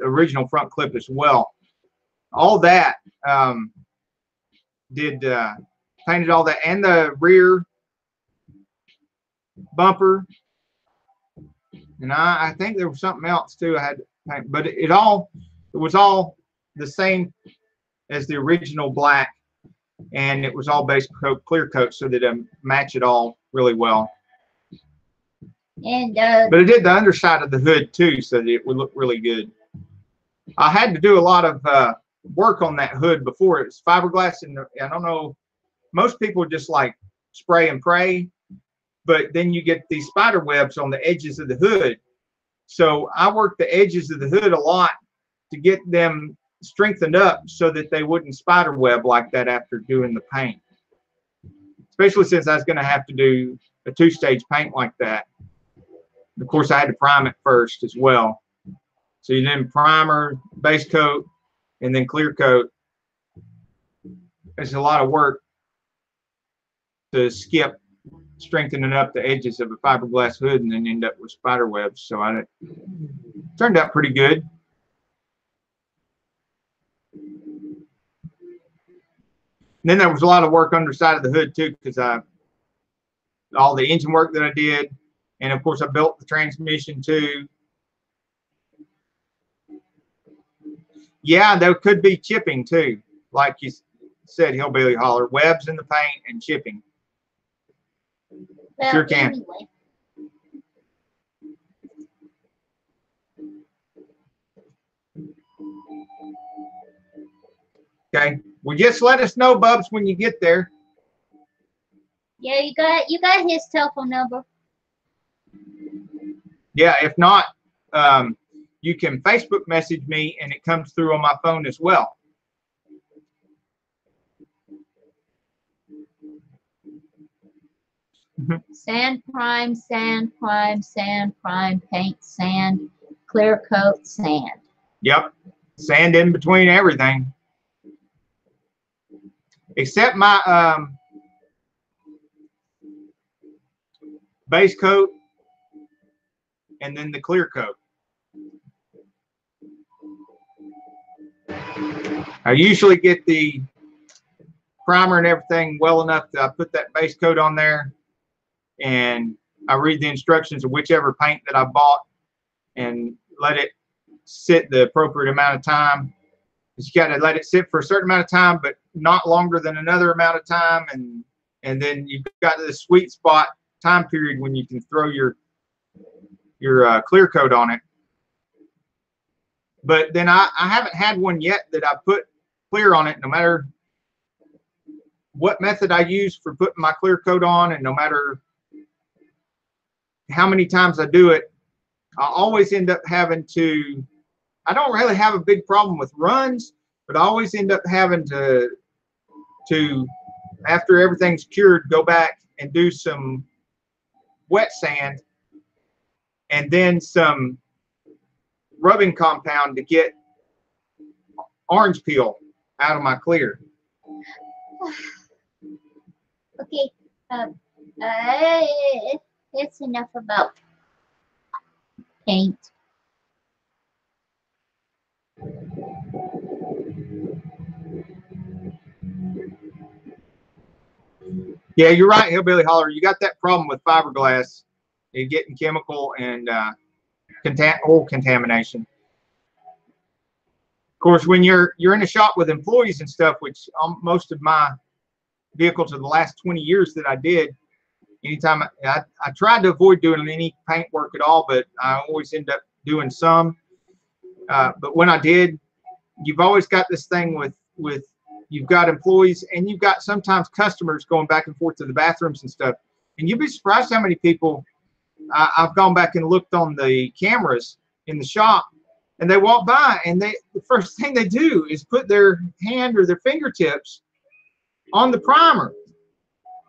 original front clip as well. All that painted all that, and the rear bumper, and I think there was something else too I had to paint, but it was all the same as the original black, and it was all base coat, clear coat, so that it match it all really well. And but it did the underside of the hood too, so that it would look really good. I had to do a lot of work on that hood before. It was fiberglass, and I don't know, most people just like spray and pray, but then you get these spider webs on the edges of the hood. So I worked the edges of the hood a lot to get them strengthened up so that they wouldn't spider web like that after doing the paint. Especially since I was going to have to do a 2-stage paint like that. Of course, I had to prime it first as well. So you then primer, base coat, and then clear coat. It's a lot of work to skip strengthening up the edges of a fiberglass hood and then end up with spider webs. So it turned out pretty good. And then there was a lot of work underside of the hood too, because all the engine work that I did, and of course I built the transmission too. Yeah, there could be chipping too, like you said, Hillbilly Holler, webs in the paint and chipping. Well, sure can. Anyway. Okay. Well, just let us know, Bubs, when you get there. Yeah, you got his telephone number. Yeah, if not, you can Facebook message me, and it comes through on my phone as well. Sand prime, sand prime, sand prime, paint, sand, clear coat, sand. Yep, sand in between everything. Except my base coat and then the clear coat. I usually get the primer and everything well enough that I put that base coat on there, and I read the instructions of whichever paint that I bought and let it sit the appropriate amount of time. You got to let it sit for a certain amount of time, but not longer than another amount of time, and then you've got this sweet spot time period when you can throw your clear coat on it. But then I haven't had one yet that I put clear on it, no matter what method I use for putting my clear coat on, and no matter how many times I do it, I always end up having to, I don't really have a big problem with runs, but I always end up having to after everything's cured, go back and do some wet sand and then some rubbing compound to get orange peel out of my clear. Okay, it's enough about paint. Yeah, you're right, Hillbilly Holler. You got that problem with fiberglass. You're getting chemical and oil contamination. Of course, when you're in a shop with employees and stuff, which most of my vehicles of the last 20 years that I did, anytime I tried to avoid doing any paint work at all, but I always end up doing some. But when I did, you've always got this thing with you've got employees and you've got sometimes customers going back and forth to the bathrooms and stuff. And you'd be surprised how many people I've gone back and looked on the cameras in the shop, and they walk by and the first thing they do is put their hand or their fingertips on the primer.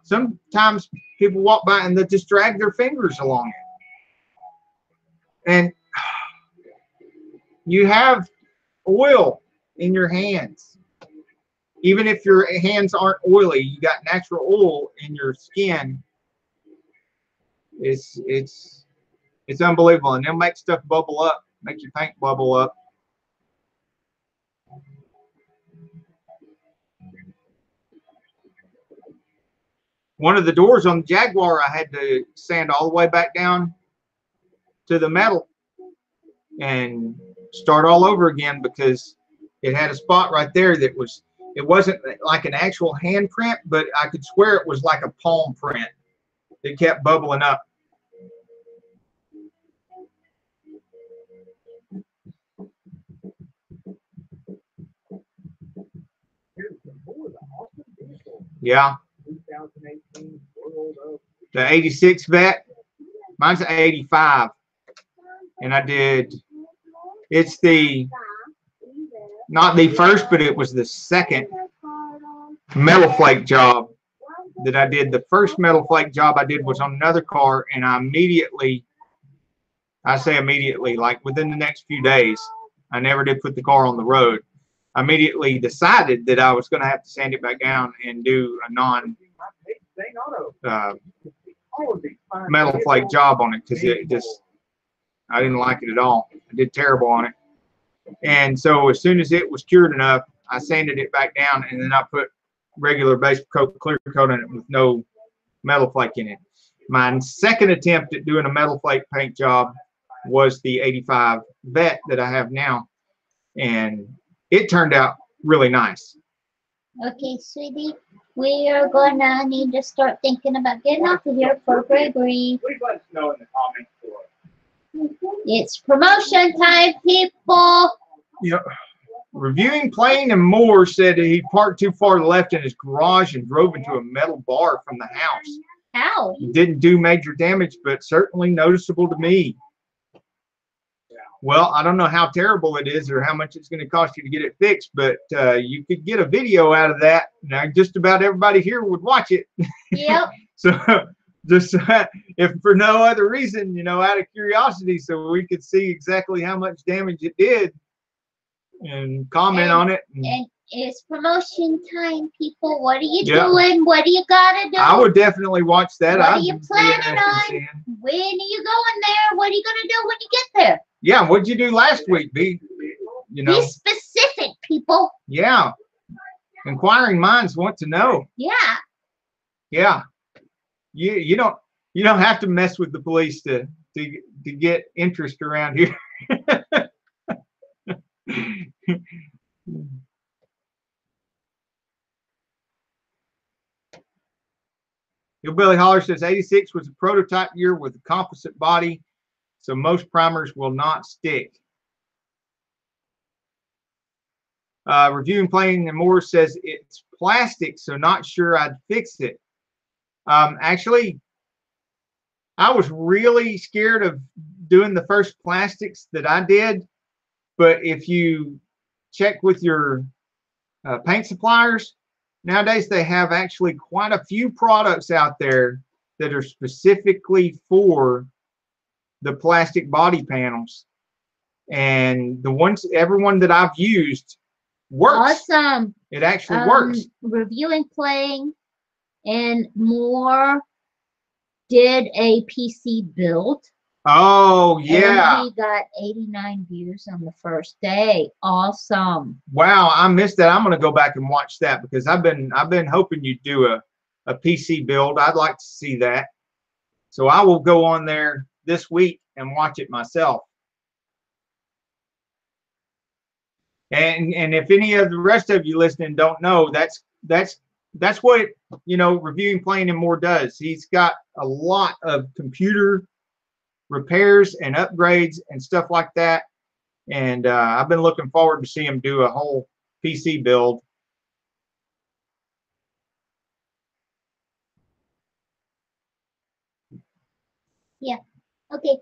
Sometimes people walk by and they just drag their fingers along it. And you have oil in your hands. Even if your hands aren't oily, you got natural oil in your skin. It's unbelievable, and they'll make stuff bubble up, make your paint bubble up. One of the doors on the Jaguar, I had to sand all the way back down to the metal and start all over again because it had a spot right there that it wasn't like an actual hand print, but I could swear it was like a palm print. It kept bubbling up. Yeah. The 86 Vet. Mine's an 85. And I did, it's not the first, but it was the second metal flake job that I did. The first metal flake job I did was on another car, and I say immediately, like within the next few days, I never did put the car on the road. I immediately decided that I was going to have to sand it back down and do a metal flake job on it because I didn't like it at all. I did terrible on it. And so as soon as it was cured enough, I sanded it back down, and then I put regular base coat, clear coat on it with no metal flake in it. My second attempt at doing a metal flake paint job was the 85 Vet that I have now, and it turned out really nice. Okay, sweetie, we are gonna need to start thinking about getting off of here for Gregory. Please let us know in the comments below. It's promotion time, people. Yep. Reviewing Plane and More said that he parked too far left in his garage and drove into a metal bar from the house. How? He didn't do major damage, but certainly noticeable to me. Well, I don't know how terrible it is or how much it's going to cost you to get it fixed, but you could get a video out of that. Now, just about everybody here would watch it. Yep. So, just if for no other reason, you know, out of curiosity, so we could see exactly how much damage it did and comment on it. And it's promotion time, people. What are you doing? What do you got to do? I would definitely watch that. What are you planning on? When are you going there? What are you going to do when you get there? Yeah, what'd you do last week, B? You know, be specific, people. Yeah. Inquiring minds want to know. Yeah. Yeah. You don't have to mess with the police to get interest around here. Billy Holler says 86 was a prototype year with a composite body, so most primers will not stick. Reviewing Plane and More says it's plastic, so not sure I'd fix it. Actually, I was really scared of doing the first plastics that I did, but if you check with your paint suppliers, nowadays they have actually quite a few products out there that are specifically for the plastic body panels, and everyone that I've used works. Awesome. It actually works. Reviewing Plane and More did a PC build. Oh yeah. And he got 89 views on the first day. Awesome. Wow, I missed that. I'm gonna go back and watch that because I've been hoping you'd do a a PC build. I'd like to see that. So I will go on there this week and watch it myself. And if any of the rest of you listening don't know, that's what, you know, Reviewing Plain and More does. He's got a lot of computer repairs and upgrades and stuff like that. And I've been looking forward to see him do a whole PC build. Yeah. Okay.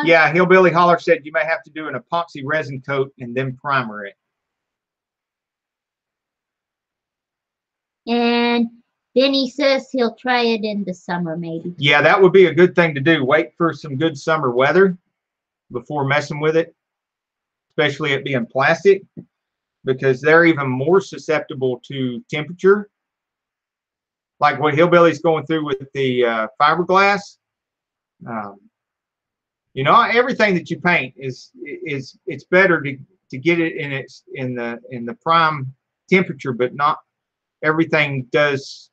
Yeah, Hillbilly Holler said you may have to do an epoxy resin coat and then primer it. And then he says he'll try it in the summer, maybe. Yeah, that would be a good thing to do. Wait for some good summer weather before messing with it, especially it being plastic, because they're even more susceptible to temperature. Like what Hillbilly's going through with the fiberglass. You know, everything that you paint is it's better to get it in the prime temperature, but not everything does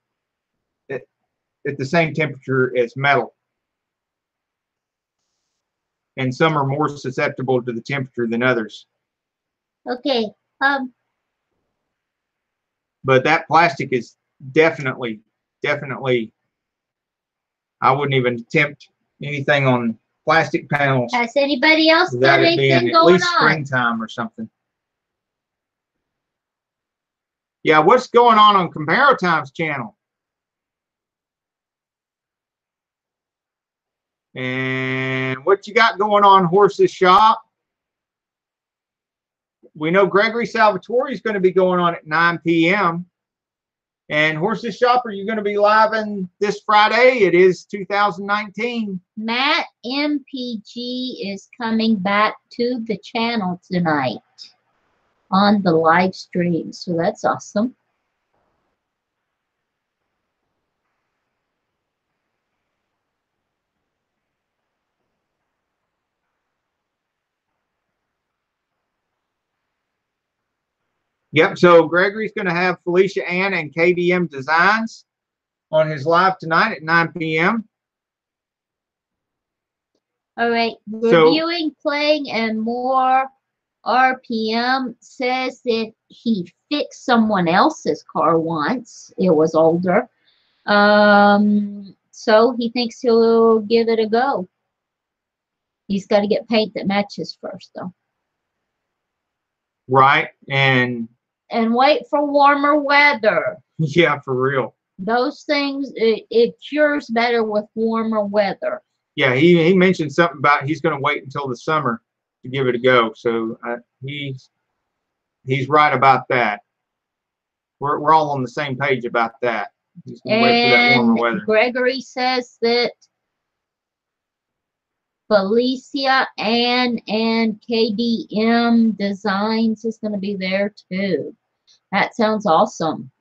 it at the same temperature as metal. And some are more susceptible to the temperature than others. Okay. But that plastic is definitely, I wouldn't even attempt anything on plastic panels. Has anybody else got Without it being anything at going least on? springtime or something. Yeah, what's going on Camaro Times channel? And what you got going on Horses Shop? We know Gregory Salvatore is going to be going on at 9 p.m. And Horses Shop, are you going to be live in this Friday? It is 2019. Matt MPG is coming back to the channel tonight on the live stream. So that's awesome. Yep, so Gregory's going to have Felicia Ann and KDM Designs on his live tonight at 9 p.m. All right, Reviewing, Playing, and More RPM says that he fixed someone else's car once. It was older. So he thinks he'll give it a go. He's got to get paint that matches first, though. Right, and wait for warmer weather. Yeah, for real. Those things, it cures better with warmer weather. Yeah, he mentioned something about he's going to wait until the summer to give it a go. So he's right about that. We're all on the same page about that. He's going to wait for that warmer weather. Gregory says that Felicia Ann and KDM Designs is going to be there too. That sounds awesome.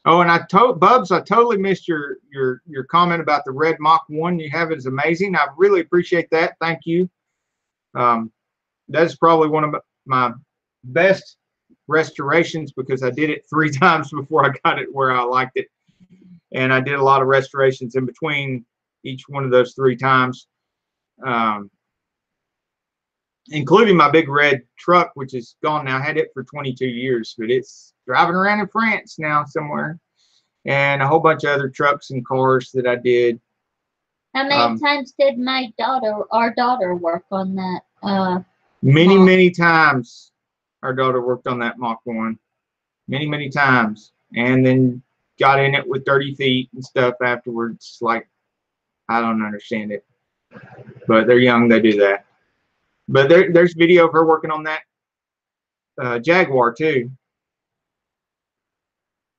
Oh, and Bubs, I totally missed your comment about the red Mach 1 you have. Is amazing. I really appreciate that. Thank you. That's probably one of my best restorations because I did it 3 times before I got it where I liked it. And I did a lot of restorations in between each one of those 3 times, including my big red truck, which is gone now. I had it for 22 years, but it's driving around in France now somewhere, and a whole bunch of other trucks and cars that I did. How many times did our daughter work on that? Many times our daughter worked on that Mach 1. Many times. And then got in it with dirty feet and stuff afterwards. Like, I don't understand it. But they're young, they do that. But there's video of her working on that Jaguar too.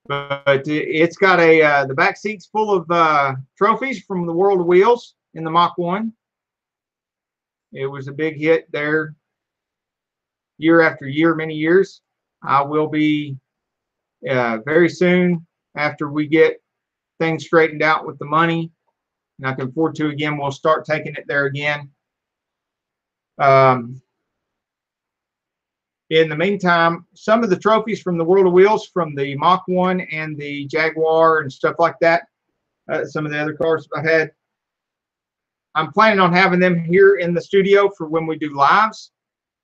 But it's got the back seat's full of trophies from the World of Wheels in the Mach 1. It was a big hit there year after year, many years. I will be very soon after we get things straightened out with the money, and I can afford to again, we'll start taking it there again. In the meantime, some of the trophies from the World of Wheels, from the Mach 1 and the Jaguar and stuff like that, some of the other cars I've had, I'm planning on having them here in the studio for when we do lives.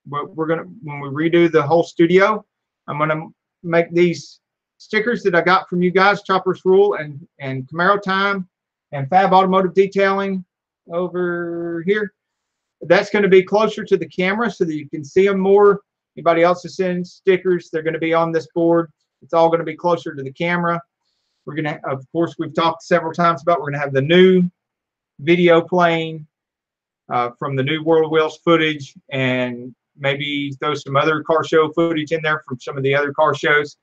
But when we redo the whole studio, I'm gonna make these stickers that I got from you guys, Chopper's Rule and Camaro Time and Fab Automotive Detailing over here. That's going to be closer to the camera so that you can see them more. Anybody else is sending stickers, they're going to be on this board. It's all going to be closer to the camera. We're going to, of course, we've talked several times about, we're going to have the new video playing from the new World of Wheels footage, and maybe throw some other car show footage in there from some of the other car shows.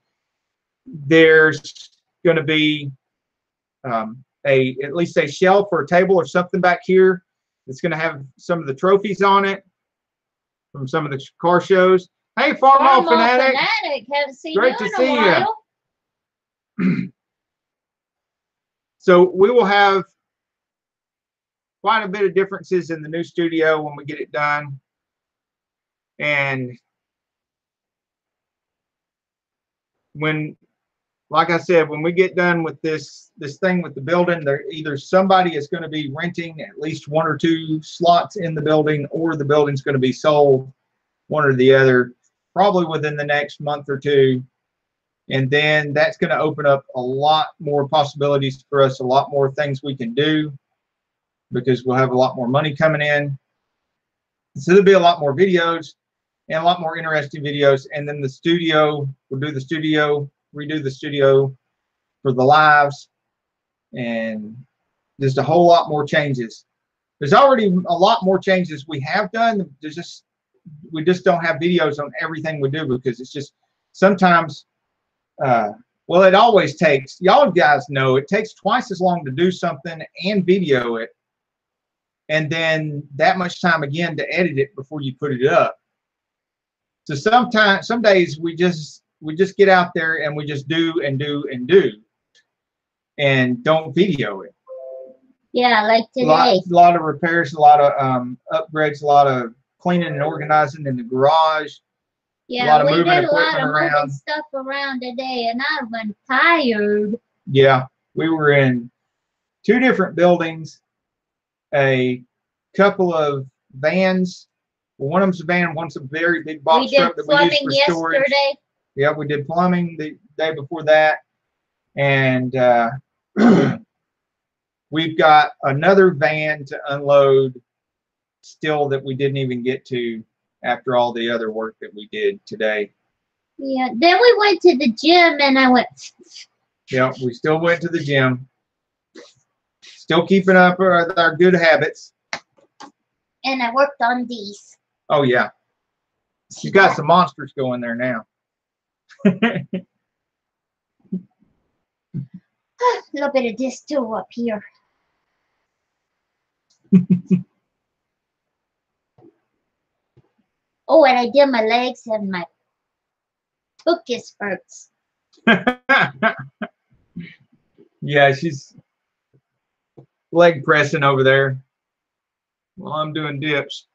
There's going to be at least a shelf or a table or something back here that's going to have some of the trophies on it from some of the car shows. Hey, Farmall Fanatic. Haven't seen Great you to in see a while. you. So we will have quite a bit of differences in the new studio when we get it done. And when, like I said, when we get done with this thing with the building, there either somebody is going to be renting at least 1 or 2 slots in the building, or the building's going to be sold, one or the other, probably within the next month or 2. And then that's going to open up a lot more possibilities for us, a lot more things we can do, because we'll have a lot more money coming in. So there'll be a lot more videos and a lot more interesting videos. And then the studio, we'll do the studio, redo the studio for the lives, and just a whole lot more changes. There's already a lot more changes we have done. We just don't have videos on everything we do, because it's just sometimes, well, it always takes, y'all guys know, it takes twice as long to do something and video it, and then that much time again to edit it before you put it up. So some days we just get out there and we just do and do and do, and don't video it. Yeah, like today. A lot of repairs, a lot of upgrades, a lot of cleaning and organizing in the garage. Yeah, we did a lot of moving stuff around today, and I've been tired. Yeah, we were in 2 different buildings, a couple of vans. Well, one of them's a van, one's a very big box truck that we use for storage. Yesterday. Yeah, we did plumbing the day before that, and we've got another van to unload still that we didn't even get to after all the other work that we did today. Yeah, then we went to the gym, and I went. Yeah, we still went to the gym. Still keeping up our good habits. And I worked on these. Oh, yeah. You got some monsters going there now. A little bit of this too up here. Oh, and I did my legs, and my focus hurts. Yeah, she's leg pressing over there while I'm doing dips.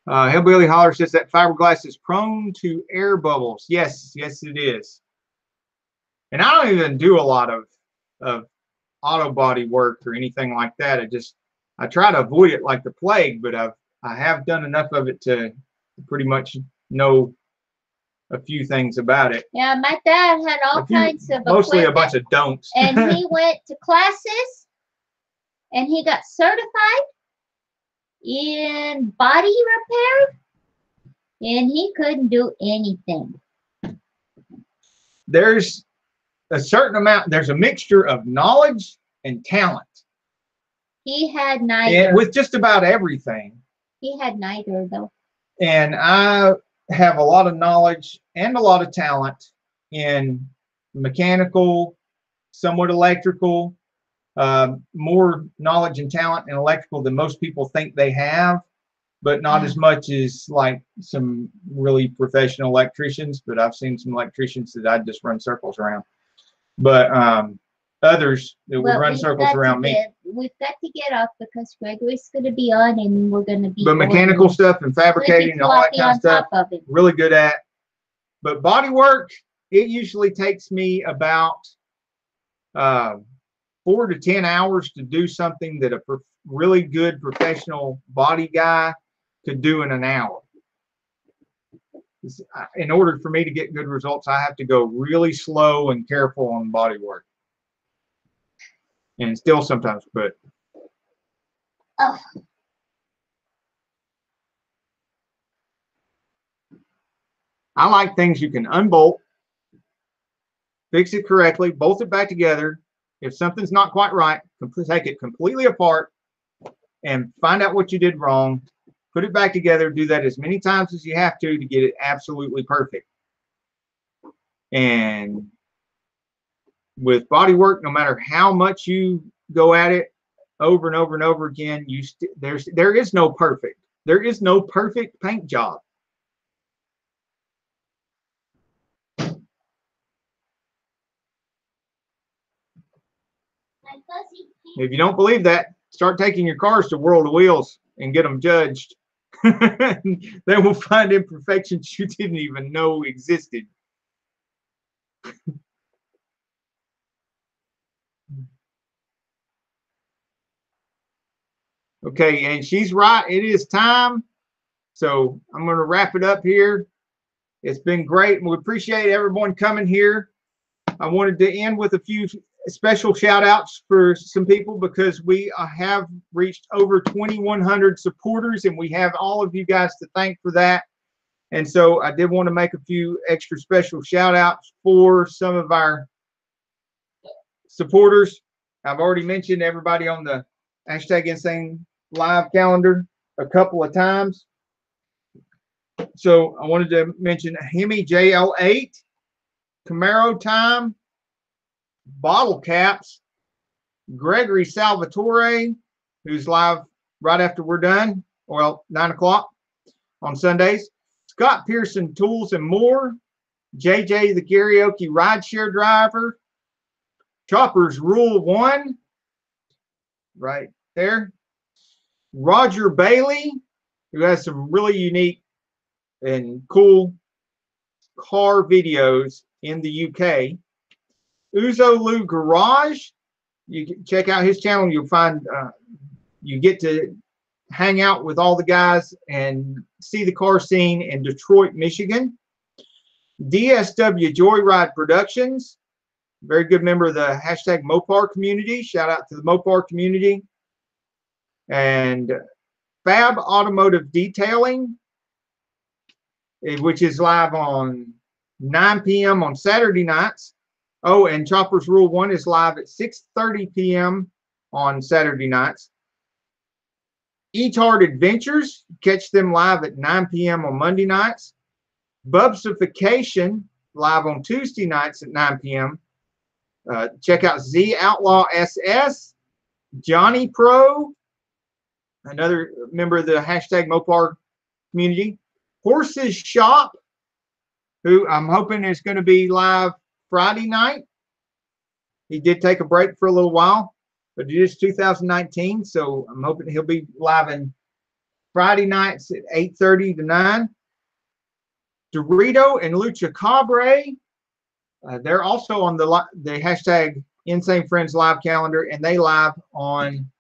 Hillbilly Holler says that fiberglass is prone to air bubbles. Yes, yes, it is. And I don't even do a lot of auto body work or anything like that. I try to avoid it like the plague, but I have done enough of it to pretty much know a few things about it. Yeah, my dad had all kinds of mostly equipment, a bunch of don'ts. and he went to classes, and he got certified in body repair, and he couldn't do anything. There's a certain amount, there's a mixture of knowledge and talent. He had neither. And with just about everything. He had neither, though. And I have a lot of knowledge and a lot of talent in mechanical, somewhat electrical, more knowledge and talent in electrical than most people think they have, but not as much as like some really professional electricians. But I've seen some electricians that I just run circles around. But others that would Well, run we've circles got around me. We've got to get off because Gregory's going to be on and we're going to be. But mechanical stuff and fabricating and all that kind of stuff, really good at. But body work, it usually takes me about 4 to 10 hours to do something that a really good professional body guy could do in an hour. In order for me to get good results, I have to go really slow and careful on body work. And still sometimes, but. Oh. I like things you can unbolt, fix it correctly, bolt it back together. If something's not quite right, take it completely apart and find out what you did wrong. Put it back together. Do that as many times as you have to get it absolutely perfect. And with body work, no matter how much you go at it over and over and over again, there is no perfect. There is no perfect paint job. If you don't believe that, start taking your cars to World of Wheels and get them judged. They will find imperfections you didn't even know existed. Okay, and she's right. It is time. So I'm going to wrap it up here. It's been great, and we appreciate everyone coming here. I wanted to end with a few special shout outs for some people because we have reached over 2,100 supporters, and we have all of you guys to thank for that. And so I did want to make a few extra special shout outs for some of our supporters. I've already mentioned everybody on the #Insane live calendar a couple of times. So I wanted to mention Hemi JL8, Camaro Time, Bottle Caps, Gregory Salvatore, who's live right after we're done, well, 9 o'clock on Sundays, Scott Pearson Tools and More, JJ the Karaoke Rideshare Driver, Chopper's Rule 1, right there, Roger Bailey, who has some really unique and cool car videos in the UK, Uzo Lou Garage. You can check out his channel. You'll find you get to hang out with all the guys and see the car scene in Detroit, Michigan. DSW Joyride Productions, very good member of the #Mopar community. Shout out to the Mopar community. And Fab Automotive Detailing, which is live on 9 p.m. on Saturday nights. Oh, and Chopper's Rule 1 is live at 6:30 p.m. on Saturday nights. E-Tard Adventures, catch them live at 9 p.m. on Monday nights. Bubsification, live on Tuesday nights at 9 p.m. Check out Z Outlaw SS, Johnny Pro, another member of the #Mopar community. Horses Shop, who I'm hoping is going to be live Friday night. He did take a break for a little while, but it is 2019, so I'm hoping he'll be live in Friday nights at 8:30 to 9. Dorito and Lucha Cabre, they're also on the #InsaneFriends live calendar, and they live on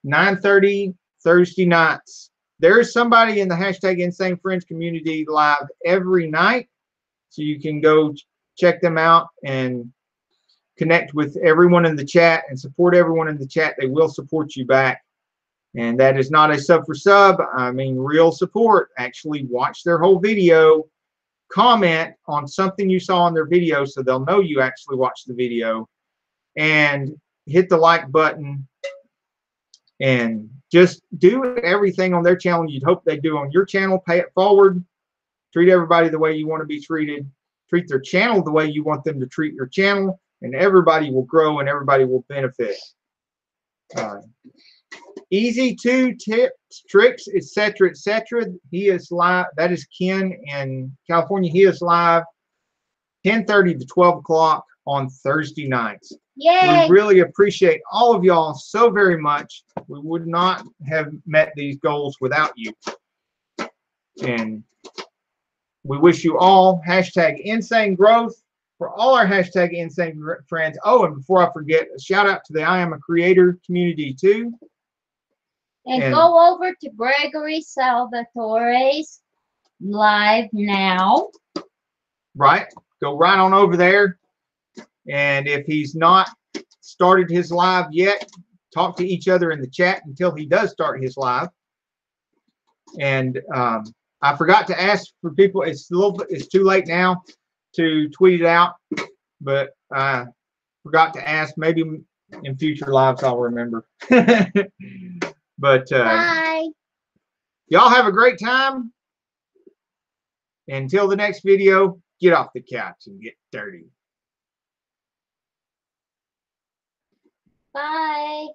9:30 Thursday nights. There is somebody in the #InsaneFriends community live every night, so you can go check them out and connect with everyone in the chat and support everyone in the chat. They will support you back. And that is not a sub for sub. I mean, real support. Actually watch their whole video, comment on something you saw in their video so they'll know you actually watched the video, and hit the like button and just do everything on their channel you'd hope they do on your channel. Pay it forward. Treat everybody the way you want to be treated. Treat their channel the way you want them to treat your channel, and everybody will grow and everybody will benefit. Easy 2 tips, tricks, etc., etc. He is live. That is Ken in California. He is live 10:30 to 12 o'clock on Thursday nights. Yay! We really appreciate all of y'all so very much. We would not have met these goals without you. And we wish you all #insane growth for all our #insane friends. Oh, and before I forget, a shout out to the I Am a Creator community too. And go over to Gregory Salvatore's live now. Right. Go right on over there. And if he's not started his live yet, talk to each other in the chat until he does start his live. And I forgot to ask for people. It's too late now to tweet it out, but I forgot to ask. Maybe in future lives I'll remember. But bye. Y'all have a great time. Until the next video, get off the couch and get dirty. Bye.